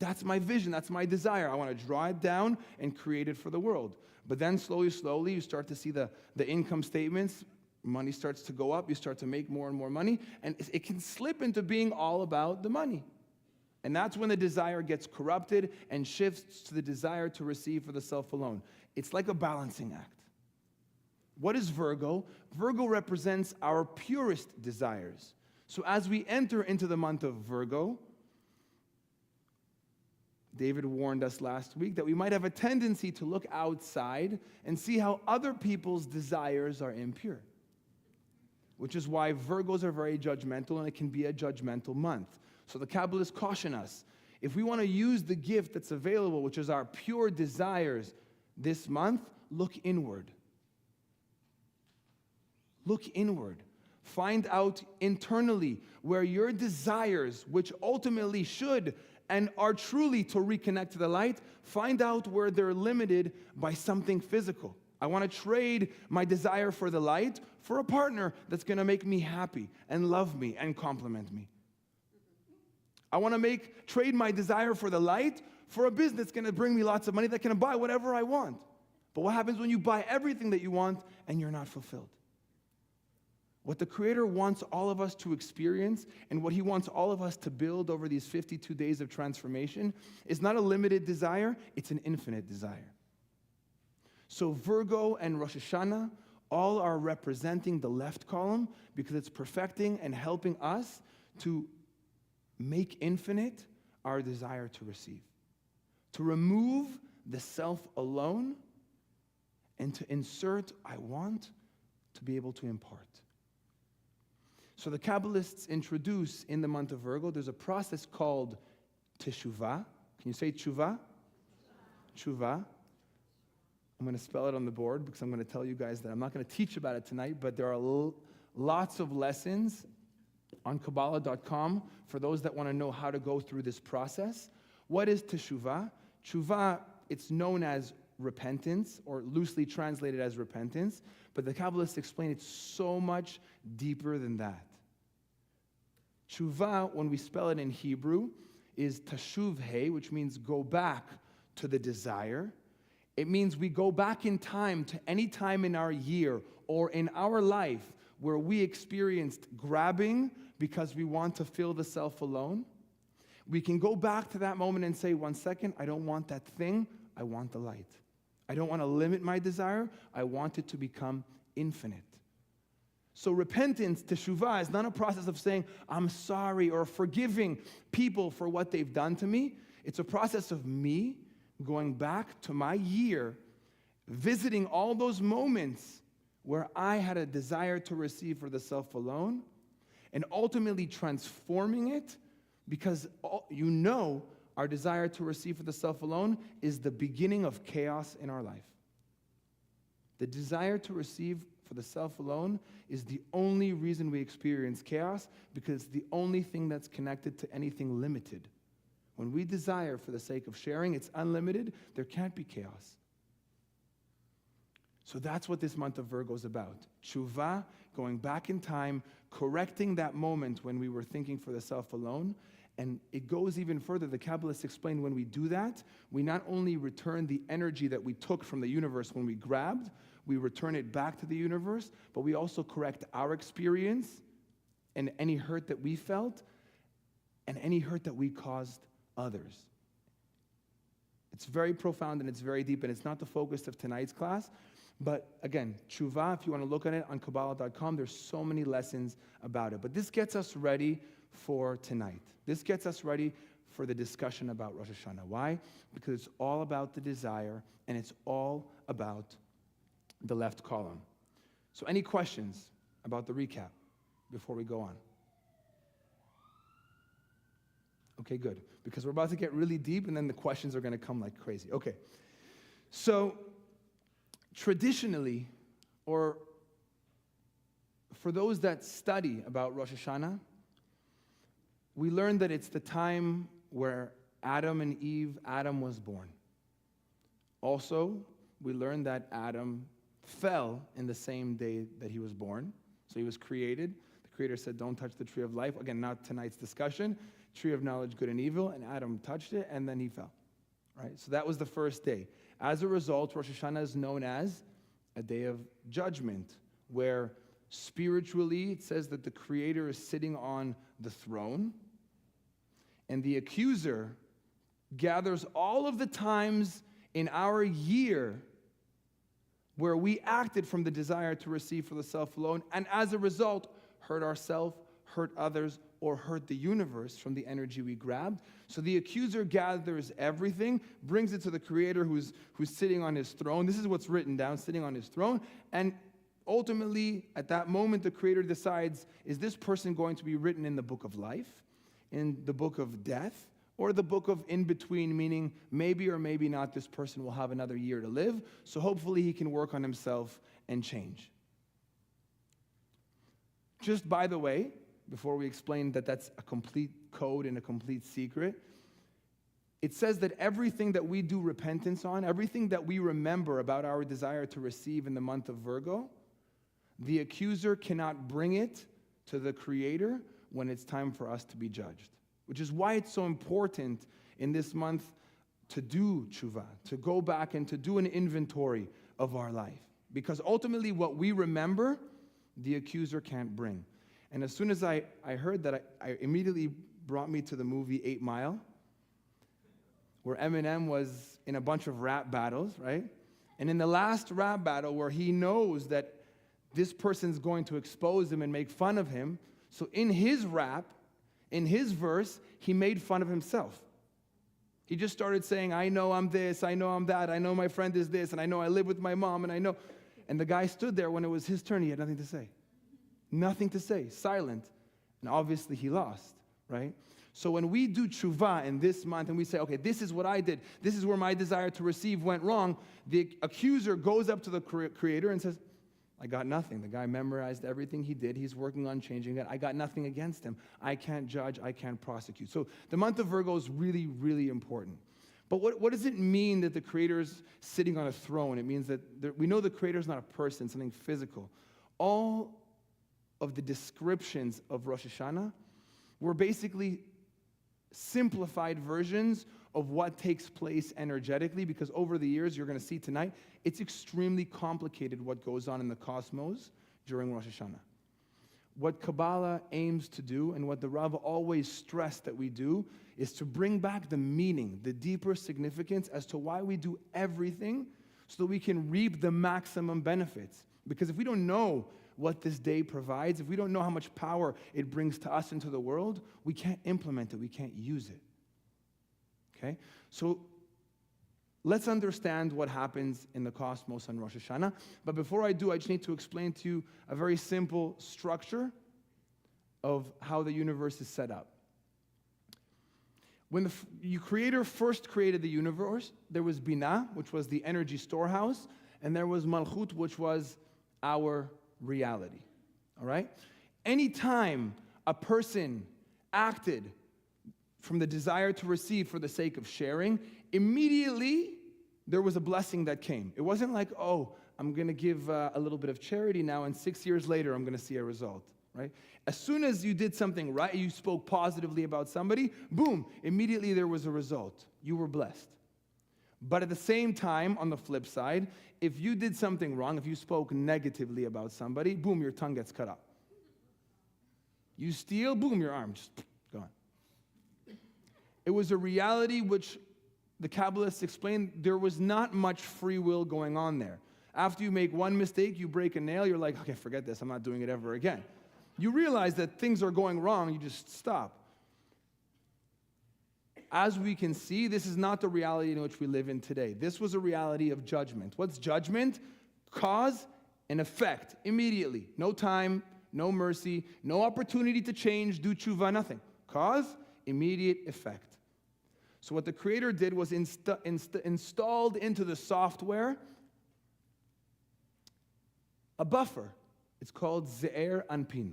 That's my vision. That's my desire. I want to draw it down and create it for the world. But then slowly, you start to see the income statements. Money starts to go up. You start to make more and more money. And it can slip into being all about the money. And that's when the desire gets corrupted and shifts to the desire to receive for the self alone. It's like a balancing act. What is Virgo? Virgo represents our purest desires. So as we enter into the month of Virgo, David warned us last week that we might have a tendency to look outside and see how other people's desires are impure. Which is why Virgos are very judgmental, and it can be a judgmental month. So the Kabbalists caution us, if we want to use the gift that's available, which is our pure desires this month, look inward. Look inward. Find out internally where your desires, which ultimately should and are truly to reconnect to the light, find out where they're limited by something physical. I want to trade my desire for the light for a partner that's going to make me happy and love me and compliment me. I want to trade my desire for the light for a business that's going to bring me lots of money that can buy whatever I want. But what happens when you buy everything that you want and you're not fulfilled? What the Creator wants all of us to experience and what He wants all of us to build over these 52 days of transformation is not a limited desire, it's an infinite desire. So Virgo and Rosh Hashanah all are representing the left column because it's perfecting and helping us to make infinite our desire to receive. To remove the self alone and to insert I want to be able to impart. So the Kabbalists introduce in the month of Virgo, there's a process called teshuvah. Can you say teshuvah? Teshuvah. I'm going to spell it on the board because I'm going to tell you guys that I'm not going to teach about it tonight, but there are lots of lessons on Kabbalah.com for those that want to know how to go through this process. What is teshuvah? Teshuvah, it's known as repentance, or loosely translated as repentance, but the Kabbalists explain it's so much deeper than that. Teshuvah, when we spell it in Hebrew, is tashuv he, which means go back to the desire. It means we go back in time to any time in our year or in our life where we experienced grabbing, because we want to fill the self alone, we can go back to that moment and say, 1 second, I don't want that thing, I want the light. I don't want to limit my desire, I want it to become infinite. So repentance, teshuvah, is not a process of saying, I'm sorry, or forgiving people for what they've done to me. It's a process of me going back to my year, visiting all those moments where I had a desire to receive for the self alone, and ultimately transforming it, because our desire to receive for the self alone is the beginning of chaos in our life. The desire to receive for the self alone is the only reason we experience chaos, because it's the only thing that's connected to anything limited. When we desire for the sake of sharing, it's unlimited, there can't be chaos. So that's what this month of Virgo is about. Tshuva, going back in time, correcting that moment when we were thinking for the self alone. And it goes even further. The Kabbalists explain when we do that, we not only return the energy that we took from the universe when we grabbed, we return it back to the universe, but we also correct our experience and any hurt that we felt and any hurt that we caused others. It's very profound and it's very deep, and it's not the focus of tonight's class. But again, tshuva, if you want to look at it on Kabbalah.com, there's so many lessons about it. But this gets us ready for tonight. This gets us ready for the discussion about Rosh Hashanah. Why? Because it's all about the desire, and it's all about the left column. So any questions about the recap before we go on? Okay, good. Because we're about to get really deep, and then the questions are going to come like crazy. Okay. So traditionally, or for those that study about Rosh Hashanah, we learn that it's the time where Adam was born. Also, we learn that Adam fell in the same day that he was born. So he was created. The Creator said, don't touch the tree of life. Again, not tonight's discussion. Tree of knowledge, good and evil. And Adam touched it, and then he fell. Right? So that was the first day. As a result, Rosh Hashanah is known as a day of judgment, where spiritually it says that the Creator is sitting on the throne, and the accuser gathers all of the times in our year where we acted from the desire to receive for the self alone, and as a result, hurt ourselves, hurt others, or hurt the universe from the energy we grabbed. So the accuser gathers everything, brings it to the Creator who's sitting on his throne. This is what's written down, sitting on his throne. And ultimately, at that moment, the Creator decides, is this person going to be written in the book of life, in the book of death, or the book of in-between, meaning maybe or maybe not this person will have another year to live, so hopefully he can work on himself and change. Just by the way, before we explain that that's a complete code and a complete secret, it says that everything that we do repentance on, everything that we remember about our desire to receive in the month of Virgo, the accuser cannot bring it to the Creator when it's time for us to be judged. Which is why it's so important in this month to do tshuva, to go back and to do an inventory of our life. Because ultimately what we remember, the accuser can't bring. And as soon as I heard that, I immediately brought me to the movie 8 Mile, where Eminem was in a bunch of rap battles, right? And in the last rap battle where he knows that this person's going to expose him and make fun of him, so in his rap, in his verse, he made fun of himself. He just started saying, I know I'm this, I know I'm that, I know my friend is this, and I know I live with my mom, and I know. And the guy stood there when it was his turn, he had nothing to say. Nothing to say, silent. And obviously he lost, right? So when we do tshuva in this month and we say, okay, this is what I did, this is where my desire to receive went wrong, the accuser goes up to the Creator and says, I got nothing. The guy memorized everything he did. He's working on changing it. I got nothing against him. I can't judge. I can't prosecute. So the month of Virgo is really, really important. But what does it mean that the Creator's sitting on a throne? It means that we know the Creator's not a person, something physical. All of the descriptions of Rosh Hashanah were basically simplified versions of what takes place energetically, because over the years, you're going to see tonight, it's extremely complicated what goes on in the cosmos during Rosh Hashanah. what Kabbalah aims to do, and what the Rav always stressed that we do, is to bring back the meaning, the deeper significance as to why we do everything so that we can reap the maximum benefits. Because if we don't know what this day provides, if we don't know how much power it brings to us into the world, we can't implement it, we can't use it. Okay? So let's understand what happens in the cosmos on Rosh Hashanah. But before I do, I just need to explain to you a very simple structure of how the universe is set up. When the Creator first created the universe, there was Binah, which was the energy storehouse, and there was Malchut, which was our reality. All right? Anytime a person acted from the desire to receive for the sake of sharing, immediately there was a blessing that came. It wasn't like, oh, I'm going to give a little bit of charity now, and 6 years later I'm going to see a result. Right? As soon as you did something right, you spoke positively about somebody, boom, immediately there was a result. You were blessed. But at the same time, on the flip side, if you did something wrong, if you spoke negatively about somebody, boom, your tongue gets cut off. You steal, boom, your arm just gone. It was a reality which the Kabbalists explained there was not much free will going on there. After you make one mistake, you break a nail, you're like, okay, forget this, I'm not doing it ever again. You realize that things are going wrong, you just stop. As we can see, this is not the reality in which we live in today. This was a reality of judgment. What's judgment? Cause and effect, immediately. No time, no mercy, no opportunity to change, do tshuva, nothing. Cause, immediate effect. So what the Creator did was installed into the software a buffer. It's called Ze'er Anpin.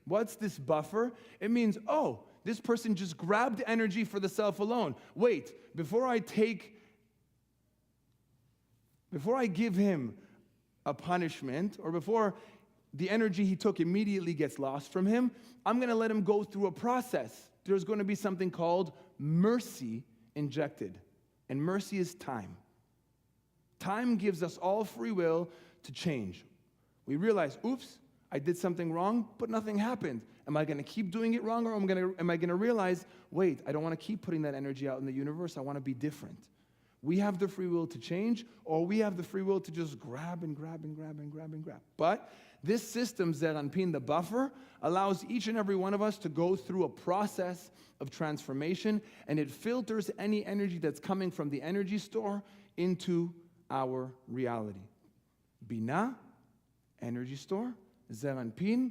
What's this buffer? It means, oh, this person just grabbed energy for the self alone. Wait, before I give him a punishment, or before the energy he took immediately gets lost from him, I'm going to let him go through a process. There's going to be something called mercy injected. And mercy is time. Time gives us all free will to change. We realize, oops, I did something wrong, but nothing happened. Am I going to keep doing it wrong, or am I going to realize, wait, I don't want to keep putting that energy out in the universe. I want to be different. We have the free will to change, or we have the free will to just grab and grab and grab and grab and grab. But this system, Ze'er Anpin, the buffer, allows each and every one of us to go through a process of transformation, and it filters any energy that's coming from the energy store into our reality. Binah, energy store, Ze'er Anpin,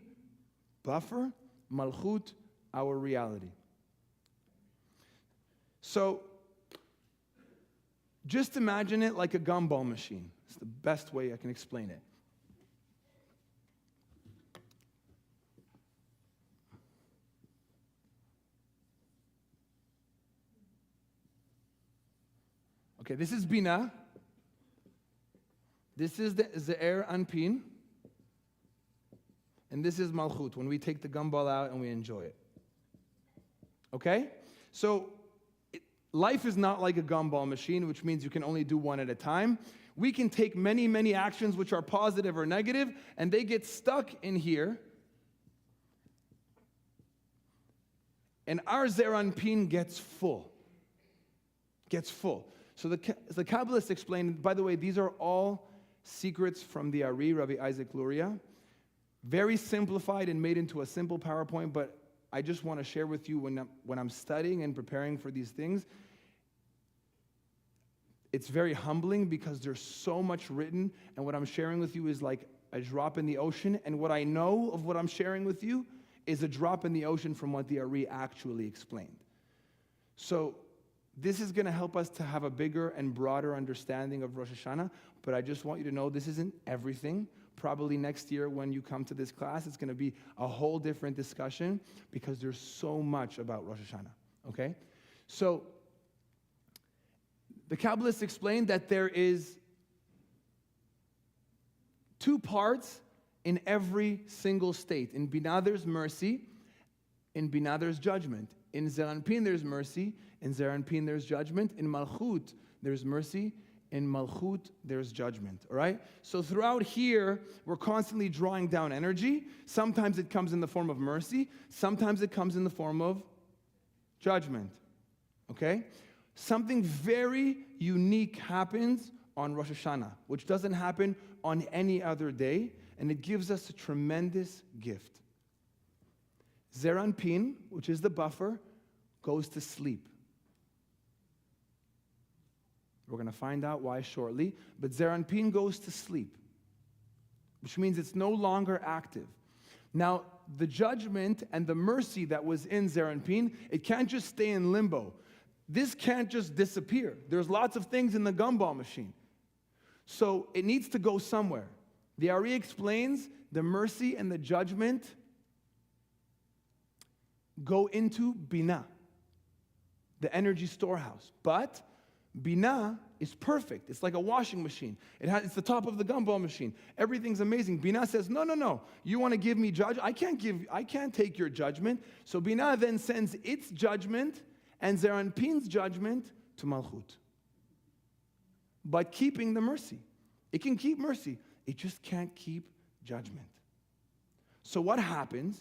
buffer, Malchut, our reality. So, just imagine it like a gumball machine. It's the best way I can explain it. Okay, this is Binah. This is the Ze'er Anpin. And this is Malchut, when we take the gumball out and we enjoy it. Okay? So, life is not like a gumball machine, which means you can only do one at a time. We can take many, many actions which are positive or negative, and they get stuck in here. And our Ze'er Anpin gets full. Gets full. So the Kabbalists explain, by the way, these are all secrets from the Ari, Rabbi Isaac Luria. Very simplified and made into a simple PowerPoint, but I just want to share with you when I'm studying and preparing for these things, it's very humbling because there's so much written, and what I'm sharing with you is like a drop in the ocean, and what I know of what I'm sharing with you is a drop in the ocean from what the Ari actually explained. So this is going to help us to have a bigger and broader understanding of Rosh Hashanah, but I just want you to know this isn't everything. Probably next year when you come to this class, it's going to be a whole different discussion because there's so much about Rosh Hashanah, okay? So the Kabbalists explained that there is 2 parts in every single state. In Binah, there's mercy. In Binah, there's judgment. In Ze'er Anpin, there's mercy. In Ze'er Anpin, there's judgment. In Malchut, there's mercy. in Malchut, there's judgment, all right? So throughout here, we're constantly drawing down energy. Sometimes it comes in the form of mercy. Sometimes it comes in the form of judgment, okay? Something very unique happens on Rosh Hashanah, which doesn't happen on any other day, and it gives us a tremendous gift. Zeranpin, which is the buffer, goes to sleep. We're going to find out why shortly, but Zeranpin goes to sleep, which means it's no longer active. Now, the judgment and the mercy that was in Zeranpin, it can't just stay in limbo. This can't just disappear. There's lots of things in the gumball machine. So it needs to go somewhere. The Ari explains the mercy and the judgment go into Binah, the energy storehouse. But Binah is perfect. It's like a washing machine. It's the top of the gumball machine. Everything's amazing. Binah says, no. You want to give me judgment? I can't take your judgment. So Binah then sends its judgment and Zeranpin's judgment to Malchut. But keeping the mercy. It can keep mercy. It just can't keep judgment. So what happens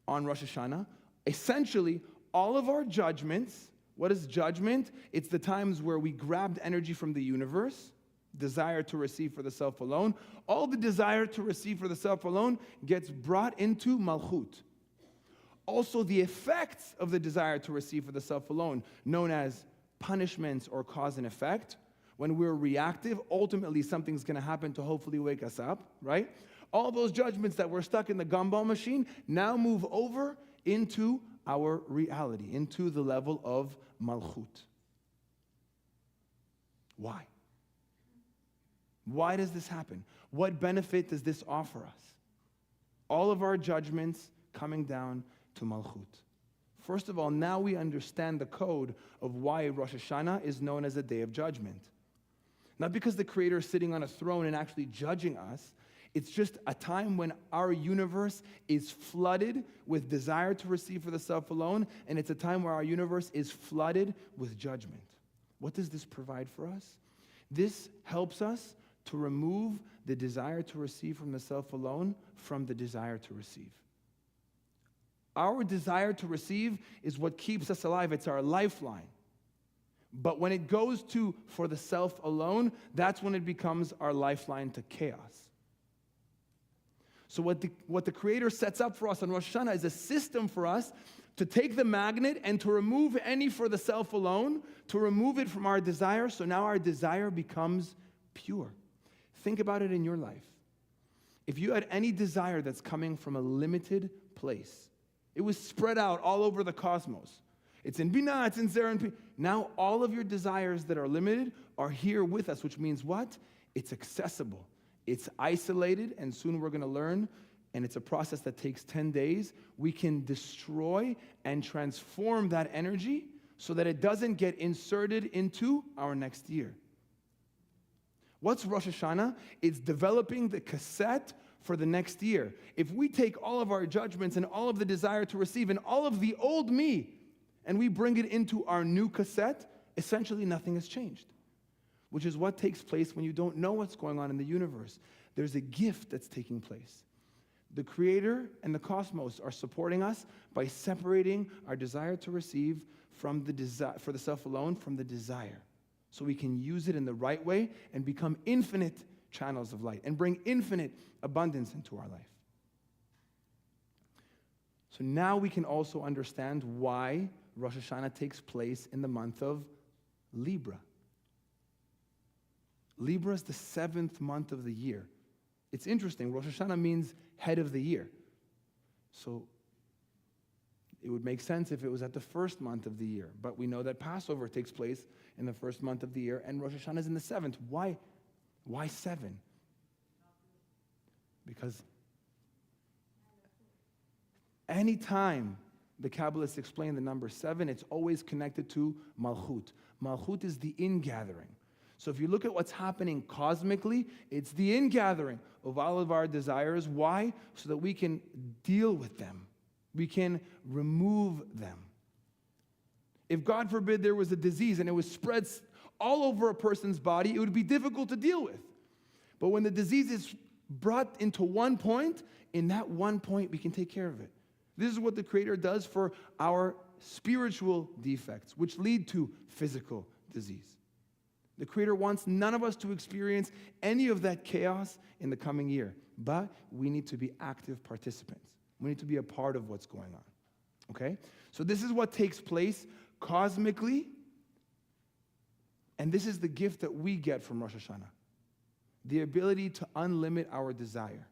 on Rosh Hashanah? Essentially, all of our judgments. What is judgment? It's the times where we grabbed energy from the universe, desire to receive for the self alone. All the desire to receive for the self alone gets brought into Malchut. Also, the effects of the desire to receive for the self alone, known as punishments or cause and effect, when we're reactive, ultimately something's going to happen to hopefully wake us up, right? All those judgments that were stuck in the gumball machine now move over into our reality, into the level of Malchut. Why? Why does this happen? What benefit does this offer us? All of our judgments coming down to Malchut. First of all, now we understand the code of why Rosh Hashanah is known as a day of judgment. Not because the Creator is sitting on a throne and actually judging us. It's just a time when our universe is flooded with desire to receive for the self alone, and it's a time where our universe is flooded with judgment. What does this provide for us? This helps us to remove the desire to receive from the self alone from the desire to receive. Our desire to receive is what keeps us alive. It's our lifeline. But when it goes to for the self alone, that's when it becomes our lifeline to chaos. So what the Creator sets up for us on Rosh Hashanah is a system for us to take the magnet and to remove any for the self alone, to remove it from our desire, so now our desire becomes pure. Think about it in your life. If you had any desire that's coming from a limited place, it was spread out all over the cosmos. It's in Binah, it's in Zeranpin. Now all of your desires that are limited are here with us, which means what? It's accessible. It's isolated, and soon we're going to learn, and it's a process that takes 10 days. We can destroy and transform that energy so that it doesn't get inserted into our next year. What's Rosh Hashanah? It's developing the cassette for the next year. If we take all of our judgments and all of the desire to receive and all of the old me, and we bring it into our new cassette, essentially nothing has changed. Which is what takes place when you don't know what's going on in the universe. There's a gift that's taking place. The Creator and the cosmos are supporting us by separating our desire to receive from the desire for the self alone from the desire. So we can use it in the right way and become infinite channels of light and bring infinite abundance into our life. So now we can also understand why Rosh Hashanah takes place in the month of Libra. Libra is the 7th month of the year. It's interesting. Rosh Hashanah means head of the year. So it would make sense if it was at the first month of the year. But we know that Passover takes place in the first month of the year, and Rosh Hashanah is in the 7th. Why 7? Because anytime the Kabbalists explain the number 7, it's always connected to Malchut. Malchut is the ingathering. So if you look at what's happening cosmically, it's the ingathering of all of our desires. Why? So that we can deal with them. We can remove them. If, God forbid, there was a disease and it was spread all over a person's body, it would be difficult to deal with. But when the disease is brought into one point, in that one point, we can take care of it. This is what the Creator does for our spiritual defects, which lead to physical disease. The Creator wants none of us to experience any of that chaos in the coming year, but we need to be active participants. We need to be a part of what's going on, okay? So this is what takes place cosmically, and this is the gift that we get from Rosh Hashanah, the ability to unlimit our desire.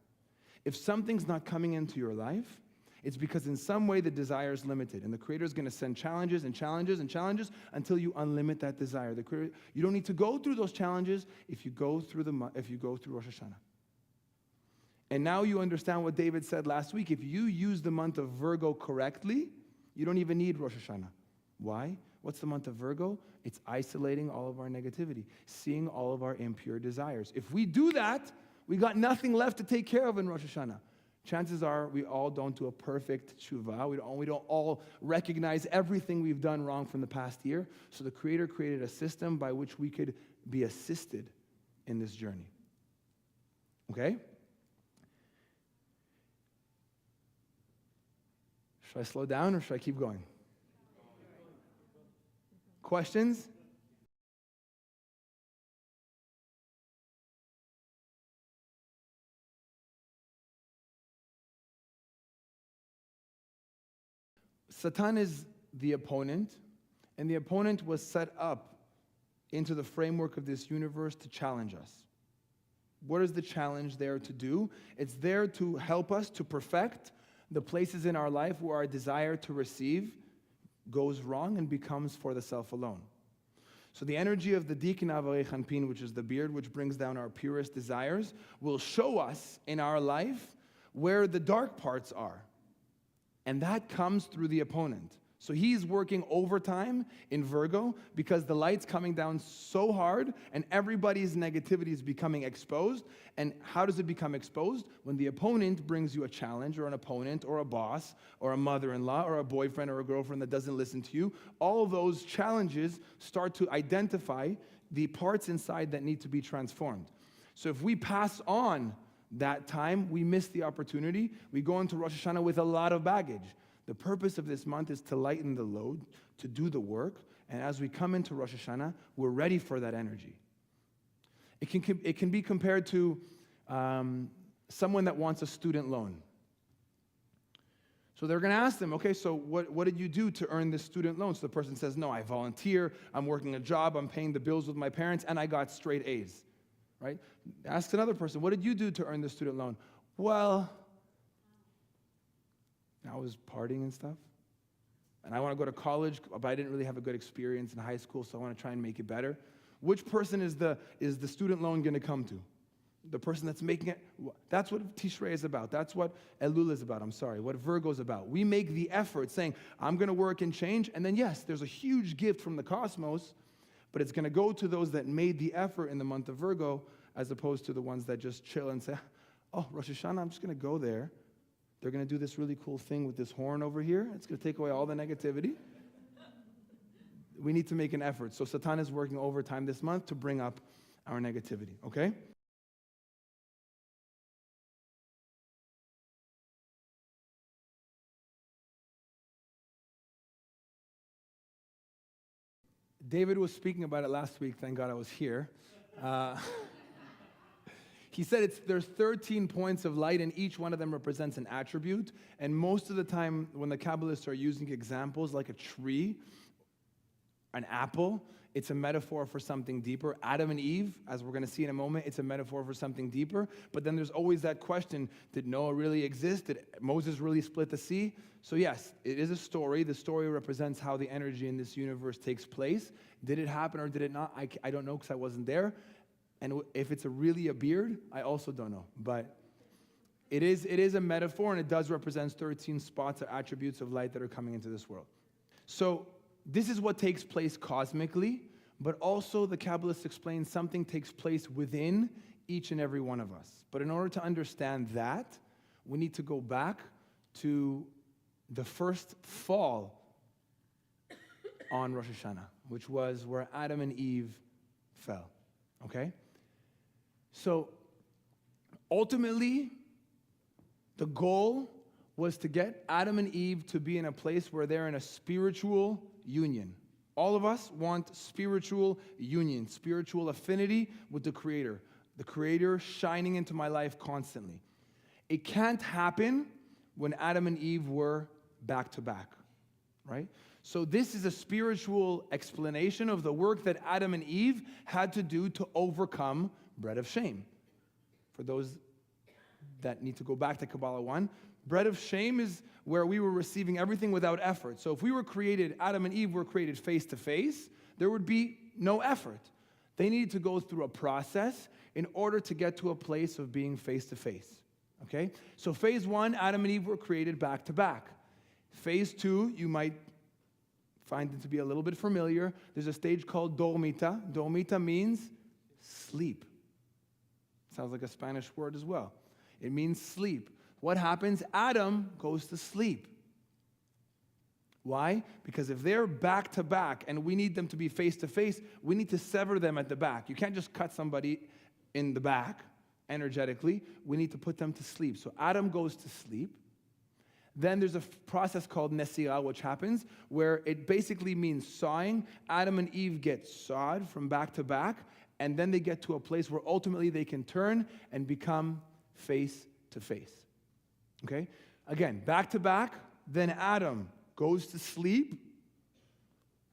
If something's not coming into your life, it's because in some way the desire is limited, and the Creator is going to send challenges and challenges and challenges until you unlimit that desire. The Creator, you don't need to go through those challenges if you go through Rosh Hashanah. And now you understand what David said last week. If you use the month of Virgo correctly, you don't even need Rosh Hashanah. Why? What's the month of Virgo? It's isolating all of our negativity, seeing all of our impure desires. If we do that, we got nothing left to take care of in Rosh Hashanah. Chances are we all don't do a perfect tshuva. We don't all recognize everything we've done wrong from the past year. So the Creator created a system by which we could be assisted in this journey. Okay? Should I slow down or should I keep going? Questions? Satan is the opponent, and the opponent was set up into the framework of this universe to challenge us. What is the challenge there to do? It's there to help us to perfect the places in our life where our desire to receive goes wrong and becomes for the self alone. So the energy of the Dikin Avarei Chanpin, which is the beard which brings down our purest desires, will show us in our life where the dark parts are. And that comes through the opponent. So he's working overtime in Virgo because the light's coming down so hard and everybody's negativity is becoming exposed. And how does it become exposed? When the opponent brings you a challenge, or an opponent or a boss or a mother-in-law or a boyfriend or a girlfriend that doesn't listen to you, all of those challenges start to identify the parts inside that need to be transformed. So if we pass on that time, we miss the opportunity. We go into Rosh Hashanah with a lot of baggage. The purpose of this month is to lighten the load, to do the work, and as we come into Rosh Hashanah, we're ready for that energy. It can be compared to someone that wants a student loan. So they're going to ask them, okay, so what did you do to earn this student loan? So the person says, no, I volunteer, I'm working a job, I'm paying the bills with my parents, and I got straight A's. Right? Ask another person, what did you do to earn the student loan? Well, I was partying and stuff. And I want to go to college, but I didn't really have a good experience in high school, so I want to try and make it better. Which person is the student loan going to come to? The person that's making it? That's what Tishrei is about. That's what Elul is about. What Virgo is about. We make the effort saying, I'm going to work and change. And then, yes, there's a huge gift from the cosmos, but it's going to go to those that made the effort in the month of Virgo, as opposed to the ones that just chill and say, oh, Rosh Hashanah, I'm just going to go there. They're going to do this really cool thing with this horn over here. It's going to take away all the negativity. We need to make an effort. So Satan is working overtime this month to bring up our negativity, okay? David was speaking about it last week. Thank God I was here. He said there's 13 points of light, and each one of them represents an attribute. And most of the time, when the Kabbalists are using examples like a tree, an apple, it's a metaphor for something deeper. Adam and Eve, as we're going to see in a moment, it's a metaphor for something deeper. But then there's always that question, did Noah really exist? Did Moses really split the sea? So yes, it is a story. The story represents how the energy in this universe takes place. Did it happen or did it not? I don't know because I wasn't there. And if it's really a beard, I also don't know. But it is a metaphor, and it does represent 13 spots or attributes of light that are coming into this world. So this is what takes place cosmically, but also the Kabbalists explain something takes place within each and every one of us. But in order to understand that, we need to go back to the first fall on Rosh Hashanah, which was where Adam and Eve fell. Okay? So ultimately, the goal was to get Adam and Eve to be in a place where they're in a spiritual union. All of us want spiritual union, spiritual affinity with the Creator shining into my life constantly. It can't happen when Adam and Eve were back to back, right? So this is a spiritual explanation of the work that Adam and Eve had to do to overcome bread of shame. For those that need to go back to Kabbalah 1, bread of shame is where we were receiving everything without effort. So if we were created, Adam and Eve were created face to face, there would be no effort. They needed to go through a process in order to get to a place of being face to face. Okay? So phase 1, Adam and Eve were created back to back. Phase 2, you might find it to be a little bit familiar. There's a stage called dormita. Dormita means sleep. Sounds like a Spanish word as well. It means sleep. What happens? Adam goes to sleep. Why? Because if they're back to back and we need them to be face to face, we need to sever them at the back. You can't just cut somebody in the back energetically. We need to put them to sleep. So Adam goes to sleep. Then there's a process called nesira, which happens, where it basically means sawing. Adam and Eve get sawed from back to back, and then they get to a place where ultimately they can turn and become face to face. Okay? Again, back to back, then Adam goes to sleep,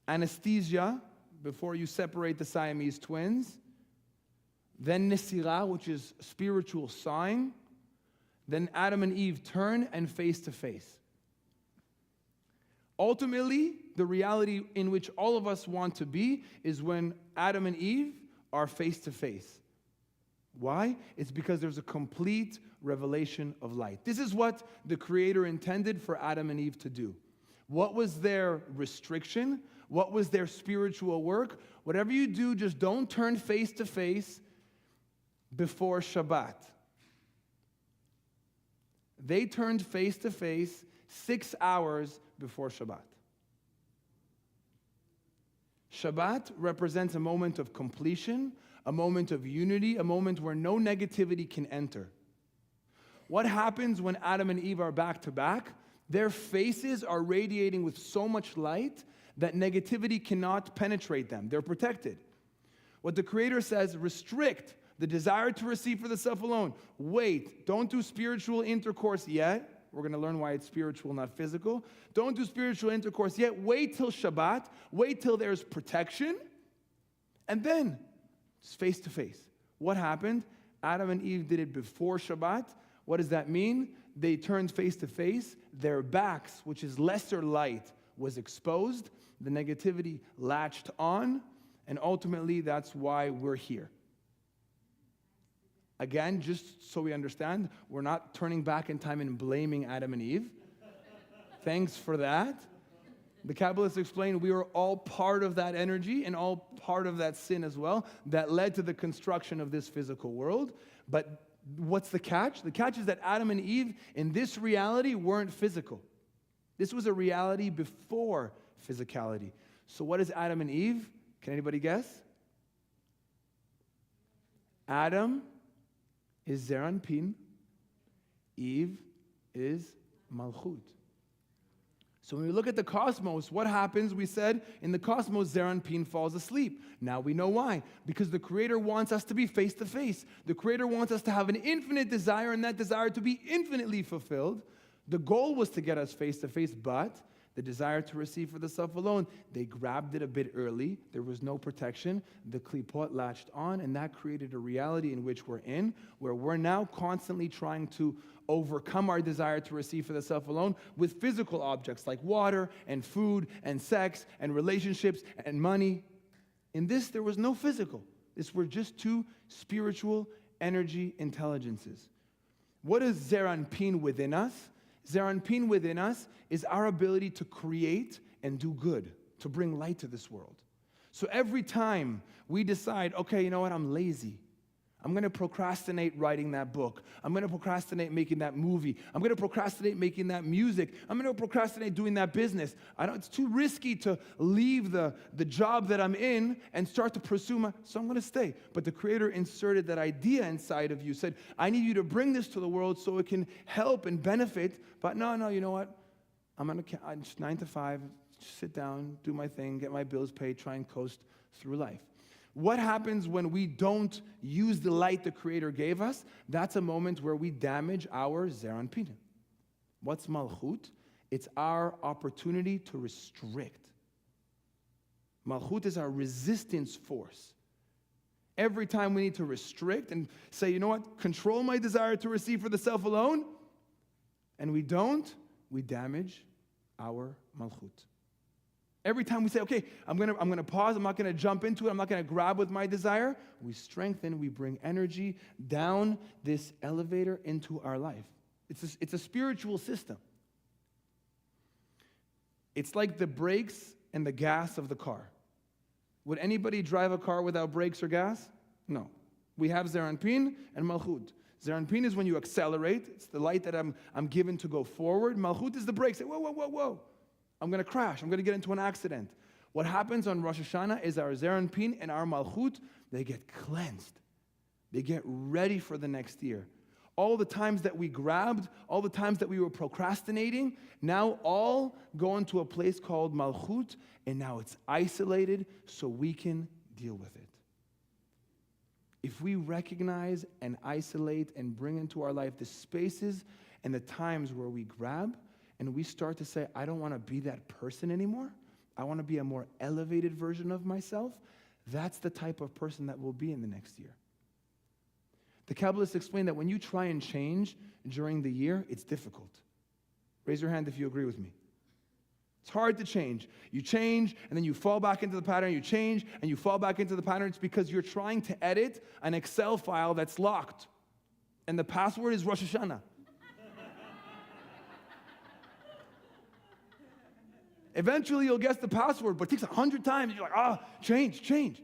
anesthesia, before you separate the Siamese twins, then nesira, which is spiritual sawing, then Adam and Eve turn and face to face. Ultimately, the reality in which all of us want to be is when Adam and Eve are face to face. Why? It's because there's a complete revelation of light. This is what the Creator intended for Adam and Eve to do. What was their restriction? What was their spiritual work? Whatever you do, just don't turn face to face before Shabbat. They turned face to face 6 hours before Shabbat. Shabbat represents a moment of completion, a moment of unity, a moment where no negativity can enter. What happens when Adam and Eve are back to back? Their faces are radiating with so much light that negativity cannot penetrate them. They're protected. What the Creator says, restrict the desire to receive for the self alone. Wait, don't do spiritual intercourse yet. We're going to learn why it's spiritual, not physical. Don't do spiritual intercourse yet. Wait till Shabbat. Wait till there's protection. And then, just face to face. What happened? Adam and Eve did it before Shabbat. What does that mean? They turned face to face. Their backs, which is lesser light, was exposed. The negativity latched on. And ultimately, that's why we're here. Again, just so we understand, we're not turning back in time and blaming Adam and Eve. Thanks for that. The Kabbalists explain we are all part of that energy and all part of that sin as well that led to the construction of this physical world. But what's the catch? The catch is that Adam and Eve in this reality weren't physical. This was a reality before physicality. So what is Adam and Eve? Can anybody guess? Adam is Zeranpin, Eve is Malchut. So when we look at the cosmos, what happens? We said in the cosmos, Zeranpin falls asleep. Now we know why. Because the Creator wants us to be face to face. The Creator wants us to have an infinite desire and that desire to be infinitely fulfilled. The goal was to get us face to face, but the desire to receive for the self alone, they grabbed it a bit early. There was no protection. The klipot latched on, and that created a reality in which we're in, where we're now constantly trying to overcome our desire to receive for the self alone with physical objects like water and food and sex and relationships and money. In this, there was no physical. These were just two spiritual energy intelligences. What is Zeranpin within us? Zeranpin within us is our ability to create and do good, to bring light to this world. So every time we decide, okay, you know what, I'm lazy, I'm going to procrastinate writing that book. I'm going to procrastinate making that movie. I'm going to procrastinate making that music. I'm going to procrastinate doing that business. It's too risky to leave the job that I'm in and start to pursue so I'm going to stay. But the Creator inserted that idea inside of you, said, I need you to bring this to the world so it can help and benefit. But no, you know what? I'm 9 to 5, just sit down, do my thing, get my bills paid, try and coast through life. What happens when we don't use the light the Creator gave us? That's a moment where we damage our Zeranpin. What's Malchut? It's our opportunity to restrict. Malchut is our resistance force. Every time we need to restrict and say, you know what, control my desire to receive for the self alone, and we don't, we damage our Malchut. Every time we say, okay, I'm gonna pause, I'm not gonna jump into it, I'm not gonna grab with my desire, we strengthen, we bring energy down this elevator into our life. It's a spiritual system. It's like the brakes and the gas of the car. Would anybody drive a car without brakes or gas? No. We have Zeranpin and Malchut. Zeranpin is when you accelerate. It's the light that I'm given to go forward. Malchut is the brakes. Say, whoa. I'm going to crash. I'm going to get into an accident. What happens on Rosh Hashanah is our Zeranpin and our Malchut, they get cleansed. They get ready for the next year. All the times that we grabbed, all the times that we were procrastinating, now all go into a place called Malchut, and now it's isolated so we can deal with it. If we recognize and isolate and bring into our life the spaces and the times where we grab, and we start to say, I don't want to be that person anymore. I want to be a more elevated version of myself. That's the type of person that we'll be in the next year. The Kabbalists explain that when you try and change during the year, it's difficult. Raise your hand if you agree with me. It's hard to change. You change, and then you fall back into the pattern. You change, and you fall back into the pattern. It's because you're trying to edit an Excel file that's locked. And the password is Rosh Hashanah. Eventually, you'll guess the password, but it takes 100 times. You're like, change.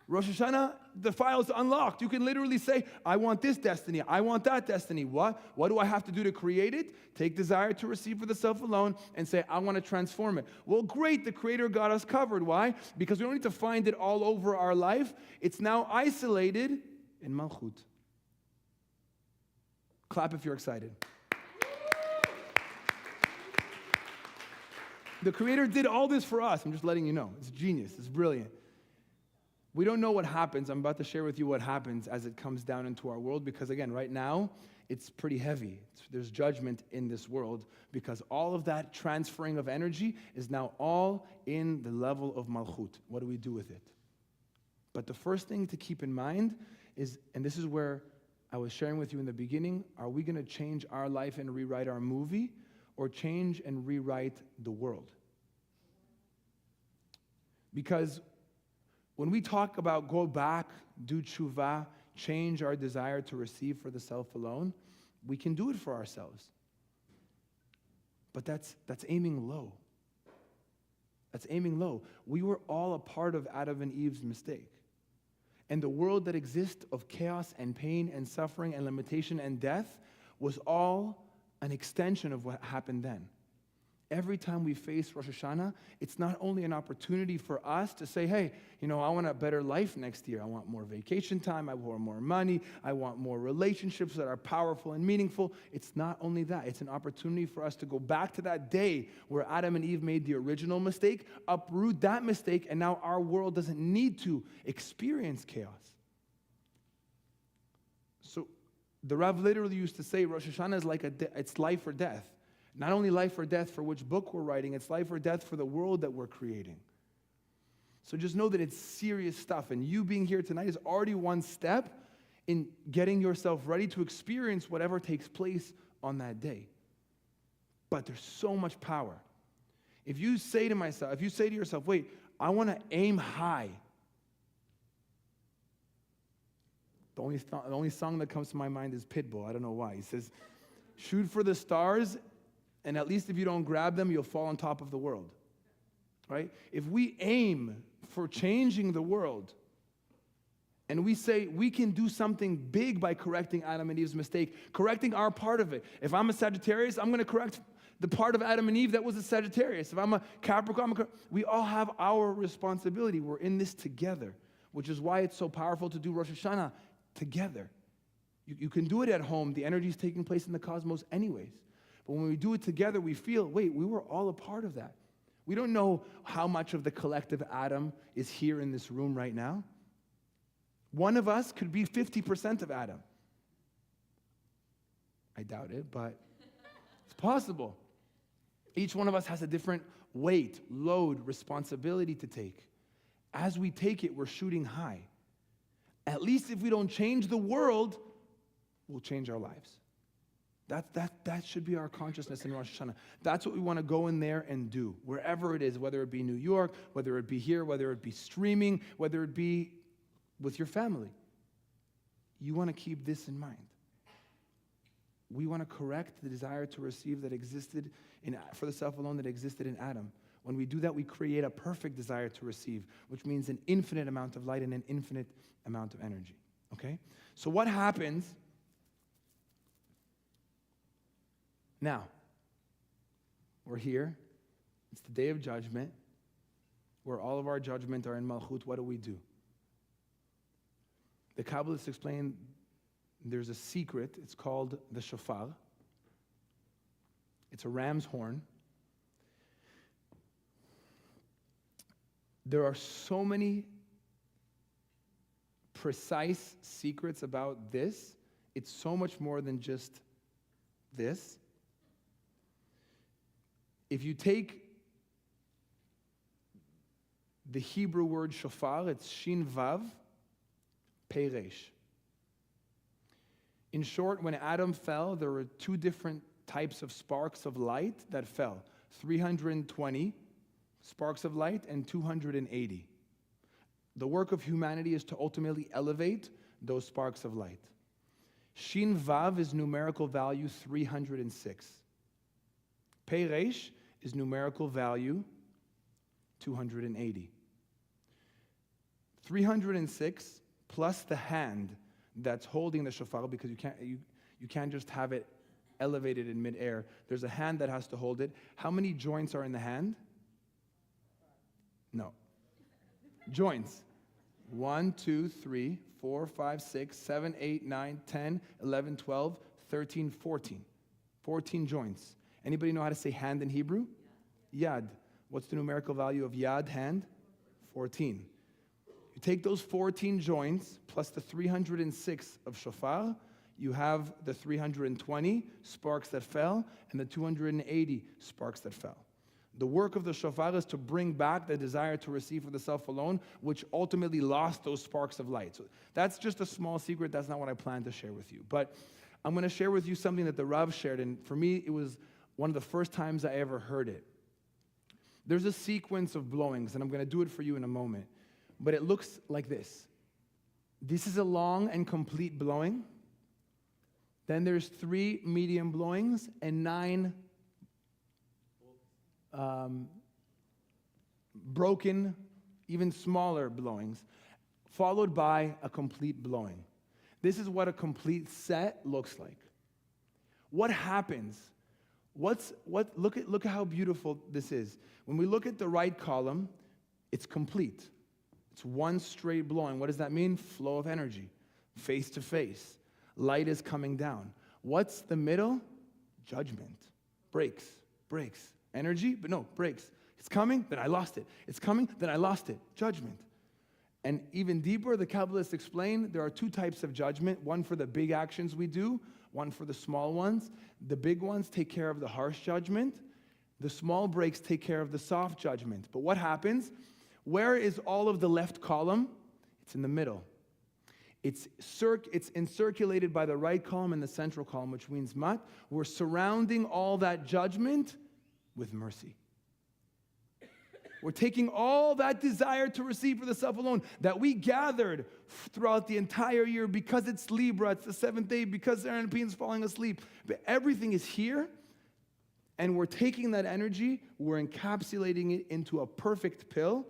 Rosh Hashanah, the file is unlocked. You can literally say, I want this destiny. I want that destiny. What do I have to do to create it? Take desire to receive for the self alone and say, I want to transform it. Well, great, the Creator got us covered. Why? Because we don't need to find it all over our life. It's now isolated in Malchut. Clap if you're excited. The Creator did all this for us. I'm just letting you know. It's genius. It's brilliant. We don't know what happens. I'm about to share with you what happens as it comes down into our world because, again, right now, it's pretty heavy. There's judgment in this world because all of that transferring of energy is now all in the level of Malchut. What do we do with it? But the first thing to keep in mind is, and this is where I was sharing with you in the beginning, are we going to change our life and rewrite our movie or change and rewrite the world? Because when we talk about go back, do tshuva, change our desire to receive for the self alone, we can do it for ourselves. But that's aiming low. That's aiming low. We were all a part of Adam and Eve's mistake. And the world that exists of chaos and pain and suffering and limitation and death was all an extension of what happened then. Every time we face Rosh Hashanah, it's not only an opportunity for us to say, hey, I want a better life next year. I want more vacation time. I want more money. I want more relationships that are powerful and meaningful. It's not only that. It's an opportunity for us to go back to that day where Adam and Eve made the original mistake, uproot that mistake, and now our world doesn't need to experience chaos. So the Rav literally used to say Rosh Hashanah is like it's life or death. Not only life or death for which book we're writing, it's life or death for the world that we're creating. So just know that it's serious stuff, and you being here tonight is already one step in getting yourself ready to experience whatever takes place on that day. But there's so much power. If you say to yourself, wait, I want to aim high. The only song that comes to my mind is Pitbull. I don't know why. He says, shoot for the stars, and at least if you don't grab them, you'll fall on top of the world, right? If we aim for changing the world, And we say we can do something big by correcting Adam and Eve's mistake, correcting our part of it. If I'm a Sagittarius, I'm going to correct the part of Adam and Eve that was a Sagittarius. If I'm a Capricorn, we all have our responsibility. We're in this together, which is why it's so powerful to do Rosh Hashanah together. You can do it at home. The energy is taking place in the cosmos anyways. But when we do it together, we feel, wait, we were all a part of that. We don't know how much of the collective Adam is here in this room right now. One of us could be 50% of Adam. I doubt it, but it's possible. Each one of us has a different weight, load, responsibility to take. As we take it, we're shooting high. At least if we don't change the world, we'll change our lives. That should be our consciousness in Rosh Hashanah. That's what we want to go in there and do, wherever it is, whether it be New York, whether it be here, whether it be streaming, whether it be with your family. You want to keep this in mind. We want to correct the desire to receive that existed for the self alone that existed in Adam. When we do that, we create a perfect desire to receive, which means an infinite amount of light and an infinite amount of energy. Okay? So what happens now? We're here. It's the day of judgment, where all of our judgment are in Malchut. What do? The Kabbalists explain there's a secret. It's called the shofar. It's a ram's horn. There are so many precise secrets about this. It's so much more than just this. If you take the Hebrew word shofar, it's shin vav, pei resh. In short, when Adam fell, there were two different types of sparks of light that fell. 320 sparks of light and 280. The work of humanity is to ultimately elevate those sparks of light. Shin vav is numerical value 306. Pei resh is numerical value 280. 306 plus the hand that's holding the shofar, because you can't just have it elevated in midair. There's a hand that has to hold it. How many joints are in the hand? No. Joints. 1, 2, 3, 4, 5, 6, 7, 8, 9, 10, 11, 12, 13, 14. 14 joints. Anybody know how to say hand in Hebrew? Yad. What's the numerical value of yad, hand? 14. You take those 14 joints plus the 306 of shofar, you have the 320 sparks that fell and the 280 sparks that fell. The work of the shofar is to bring back the desire to receive for the self alone, which ultimately lost those sparks of light. So that's just a small secret. That's not what I plan to share with you. But I'm going to share with you something that the Rav shared, and for me, it was one of the first times I ever heard it. There's a sequence of blowings, and I'm going to do it for you in a moment. But it looks like this. This is a long and complete blowing. Then there's 3 medium blowings and 9 broken, even smaller blowings, followed by a complete blowing. This is what a complete set looks like. What happens? Look at how beautiful this is. When we look at the right column, it's complete. It's one straight blowing. What does that mean? Flow of energy, face to face. Light is coming down. What's the middle? Judgment. Breaks. Energy, but no, breaks. It's coming, then I lost it. It's coming, then I lost it. Judgment. And even deeper, the Kabbalists explain there are 2 types of judgment, one for the big actions we do, one for the small ones. The big ones take care of the harsh judgment. The small breaks take care of the soft judgment. But what happens? Where is all of the left column? It's in the middle. It's encirculated by the right column and the central column, which means mat. We're surrounding all that judgment with mercy. We're taking all that desire to receive for the self alone that we gathered throughout the entire year because it's Libra, it's the 7th day, because Aaron Peen's falling asleep. But everything is here, and we're taking that energy, we're encapsulating it into a perfect pill.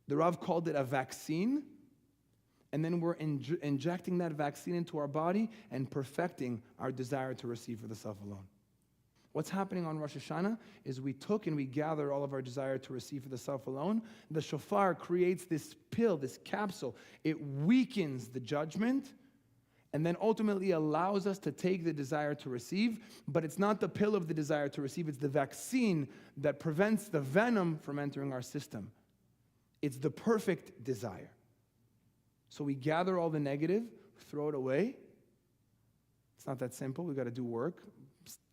The Rav called it a vaccine, And then we're injecting that vaccine into our body and perfecting our desire to receive for the self alone. What's happening on Rosh Hashanah is we took and we gathered all of our desire to receive for the self alone. The shofar creates this pill, this capsule. It weakens the judgment and then ultimately allows us to take the desire to receive. But it's not the pill of the desire to receive, it's the vaccine that prevents the venom from entering our system. It's the perfect desire. So we gather all the negative, throw it away. It's not that simple. We've got to do work.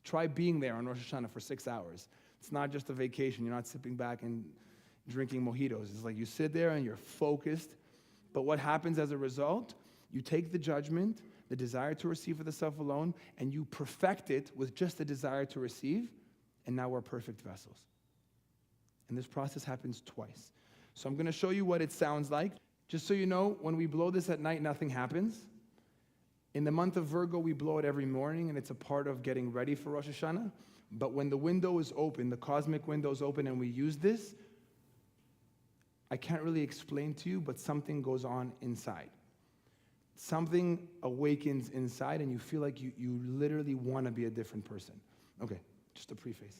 Try being there on Rosh Hashanah for 6 hours. It's not just a vacation. You're not sitting back and drinking mojitos. It's like you sit there and you're focused. But what happens as a result? You take the judgment, the desire to receive for the self alone, and you perfect it with just the desire to receive, and now we're perfect vessels. And this process happens twice. So I'm going to show you what it sounds like. Just so you know, when we blow this at night, nothing happens. In the month of Virgo, we blow it every morning, and it's a part of getting ready for Rosh Hashanah. But when the window is open, the cosmic window is open, and we use this, I can't really explain to you, but something goes on inside. Something awakens inside, and you feel like you literally want to be a different person. Okay, just a preface.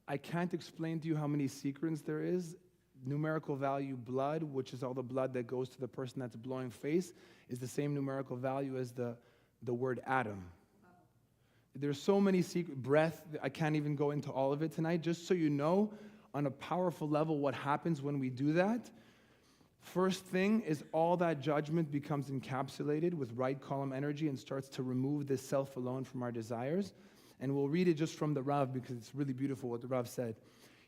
I can't explain to you how many sequence there is. Numerical value blood, which is all the blood that goes to the person that's blowing face, is the same numerical value as the word atom. There's so many breath, I can't even go into all of it tonight. Just so you know, on a powerful level, what happens when we do that. First thing is all that judgment becomes encapsulated with right column energy and starts to remove this self alone from our desires. And we'll read it just from the Rav because it's really beautiful what the Rav said.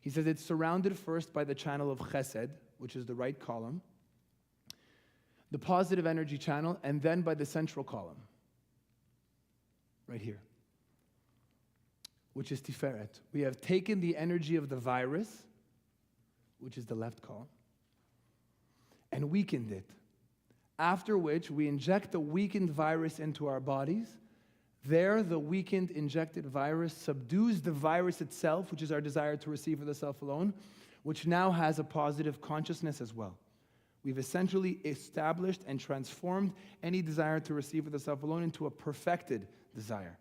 He says it's surrounded first by the channel of Chesed, which is the right column, the positive energy channel, and then by the central column, right here, which is Tiferet. We have taken the energy of the virus, which is the left column, and weakened it, after which we inject the weakened virus into our bodies. There, the weakened, injected virus subdues the virus itself, which is our desire to receive for the self alone, which now has a positive consciousness as well. We've essentially established and transformed any desire to receive for the self alone into a perfected desire.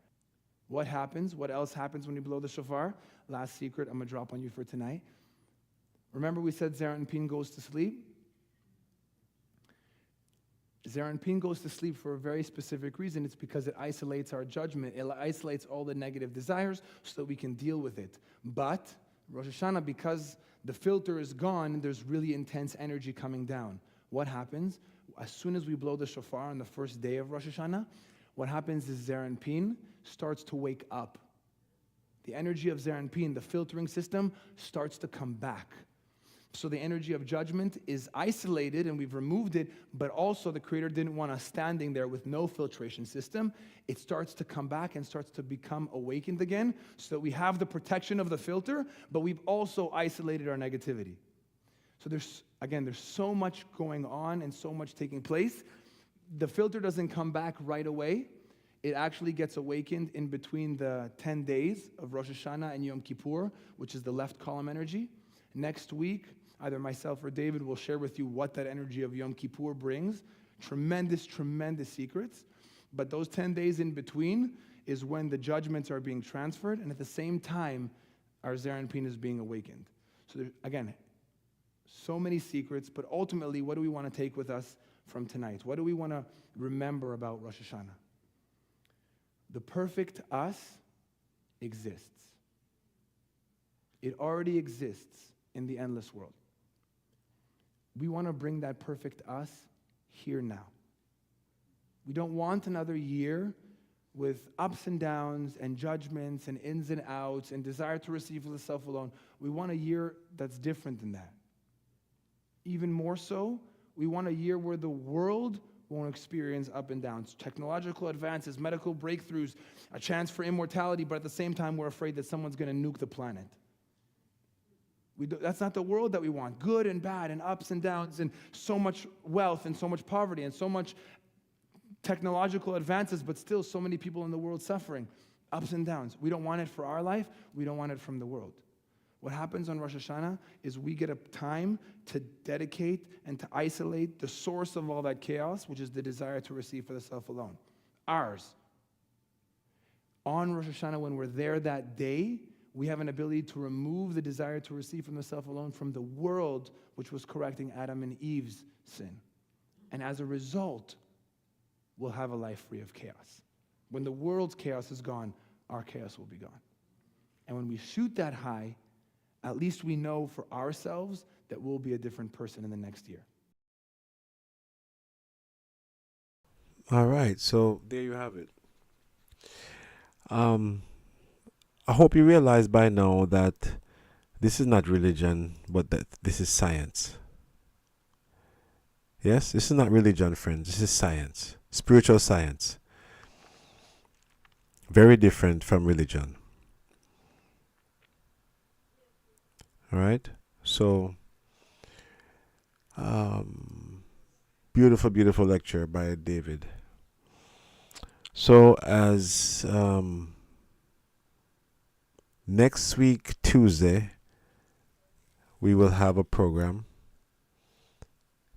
What happens? What else happens when you blow the shofar? Last secret I'm going to drop on you for tonight. Remember we said Zeranpin goes to sleep? Zeranpin goes to sleep for a very specific reason. It's because it isolates our judgment. It isolates all the negative desires so that we can deal with it. But Rosh Hashanah, because the filter is gone, there's really intense energy coming down. What happens? As soon as we blow the shofar on the first day of Rosh Hashanah, what happens is Zeranpin starts to wake up. The energy of Zeranpin, the filtering system, starts to come back. So the energy of judgment is isolated and we've removed it, but also the Creator didn't want us standing there with no filtration system. It starts to come back and starts to become awakened again so that we have the protection of the filter, but we've also isolated our negativity. So there's so much going on and so much taking place. The filter doesn't come back right away. It actually gets awakened in between the 10 days of Rosh Hashanah and Yom Kippur, which is the left column energy. Next week, either myself or David will share with you what that energy of Yom Kippur brings. Tremendous, tremendous secrets. But those 10 days in between is when the judgments are being transferred, and at the same time, our Zeranpin is being awakened. So again, so many secrets, but ultimately, what do we want to take with us from tonight? What do we want to remember about Rosh Hashanah? The perfect us exists. It already exists in the endless world. We want to bring that perfect us here now. We don't want another year with ups and downs and judgments and ins and outs and desire to receive for the self alone. We want a year that's different than that. Even more so, we want a year where the world won't experience up and downs. Technological advances, medical breakthroughs, a chance for immortality, but at the same time, we're afraid that someone's going to nuke the planet. That's not the world that we want. Good and bad and ups and downs and so much wealth and so much poverty and so much technological advances, but still so many people in the world suffering. Ups and downs. We don't want it for our life. We don't want it from the world. What happens on Rosh Hashanah is we get a time to dedicate and to isolate the source of all that chaos, which is the desire to receive for the self alone. Ours. On Rosh Hashanah, when we're there that day, we have an ability to remove the desire to receive from the self alone from the world, which was correcting Adam and Eve's sin. And as a result, we'll have a life free of chaos. When the world's chaos is gone, our chaos will be gone. And when we shoot that high, at least we know for ourselves that we'll be a different person in the next year. All right, so there you have it. I hope you realize by now that this is not religion, but that this is science. Yes, this is not religion, friends. This is science, spiritual science. Very different from religion. All right, so beautiful, beautiful lecture by David. So as next week, Tuesday, we will have a program,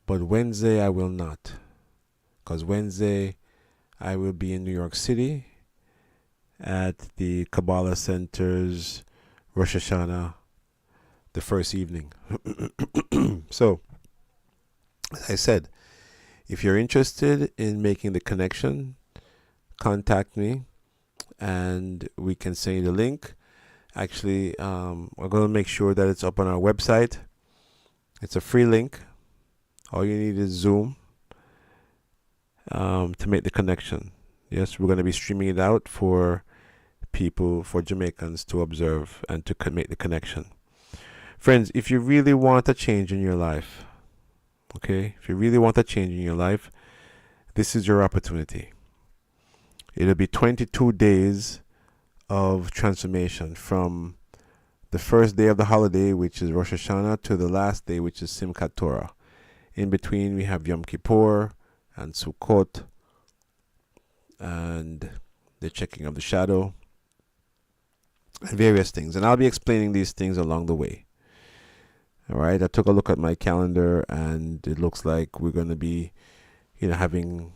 but Wednesday I will not, because Wednesday I will be in New York City at the Kabbalah Center's Rosh Hashanah, the first evening. So, as I said, if you're interested in making the connection, contact me and we can send you the link. Actually, we're going to make sure that it's up on our website. It's a free link. All you need is Zoom to make the connection. Yes, we're going to be streaming it out for people, for Jamaicans to observe and to make the connection. Friends, if you really want a change in your life, okay, if you really want a change in your life, this is your opportunity. It'll be 22 days of transformation from the first day of the holiday, which is Rosh Hashanah, to the last day, which is Simchat Torah. In between, we have Yom Kippur and Sukkot and the checking of the shadow and various things. And I'll be explaining these things along the way. All right, I took a look at my calendar and it looks like we're going to be, having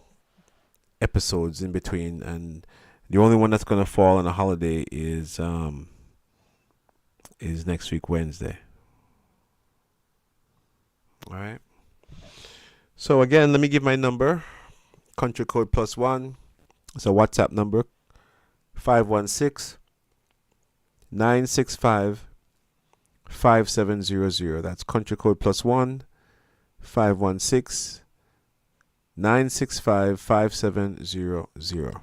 episodes in between, and the only one that's going to fall on a holiday is next week, Wednesday. All right. So again, let me give my number. Country code +1. It's a WhatsApp number. 516-965-5700. That's country code +1. 516-965-5700.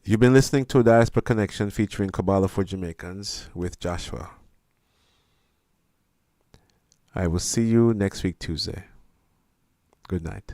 You've been listening to Diaspora Connection featuring Kabbalah for Jamaicans with Joshua. I will see you next week, Tuesday. Good night.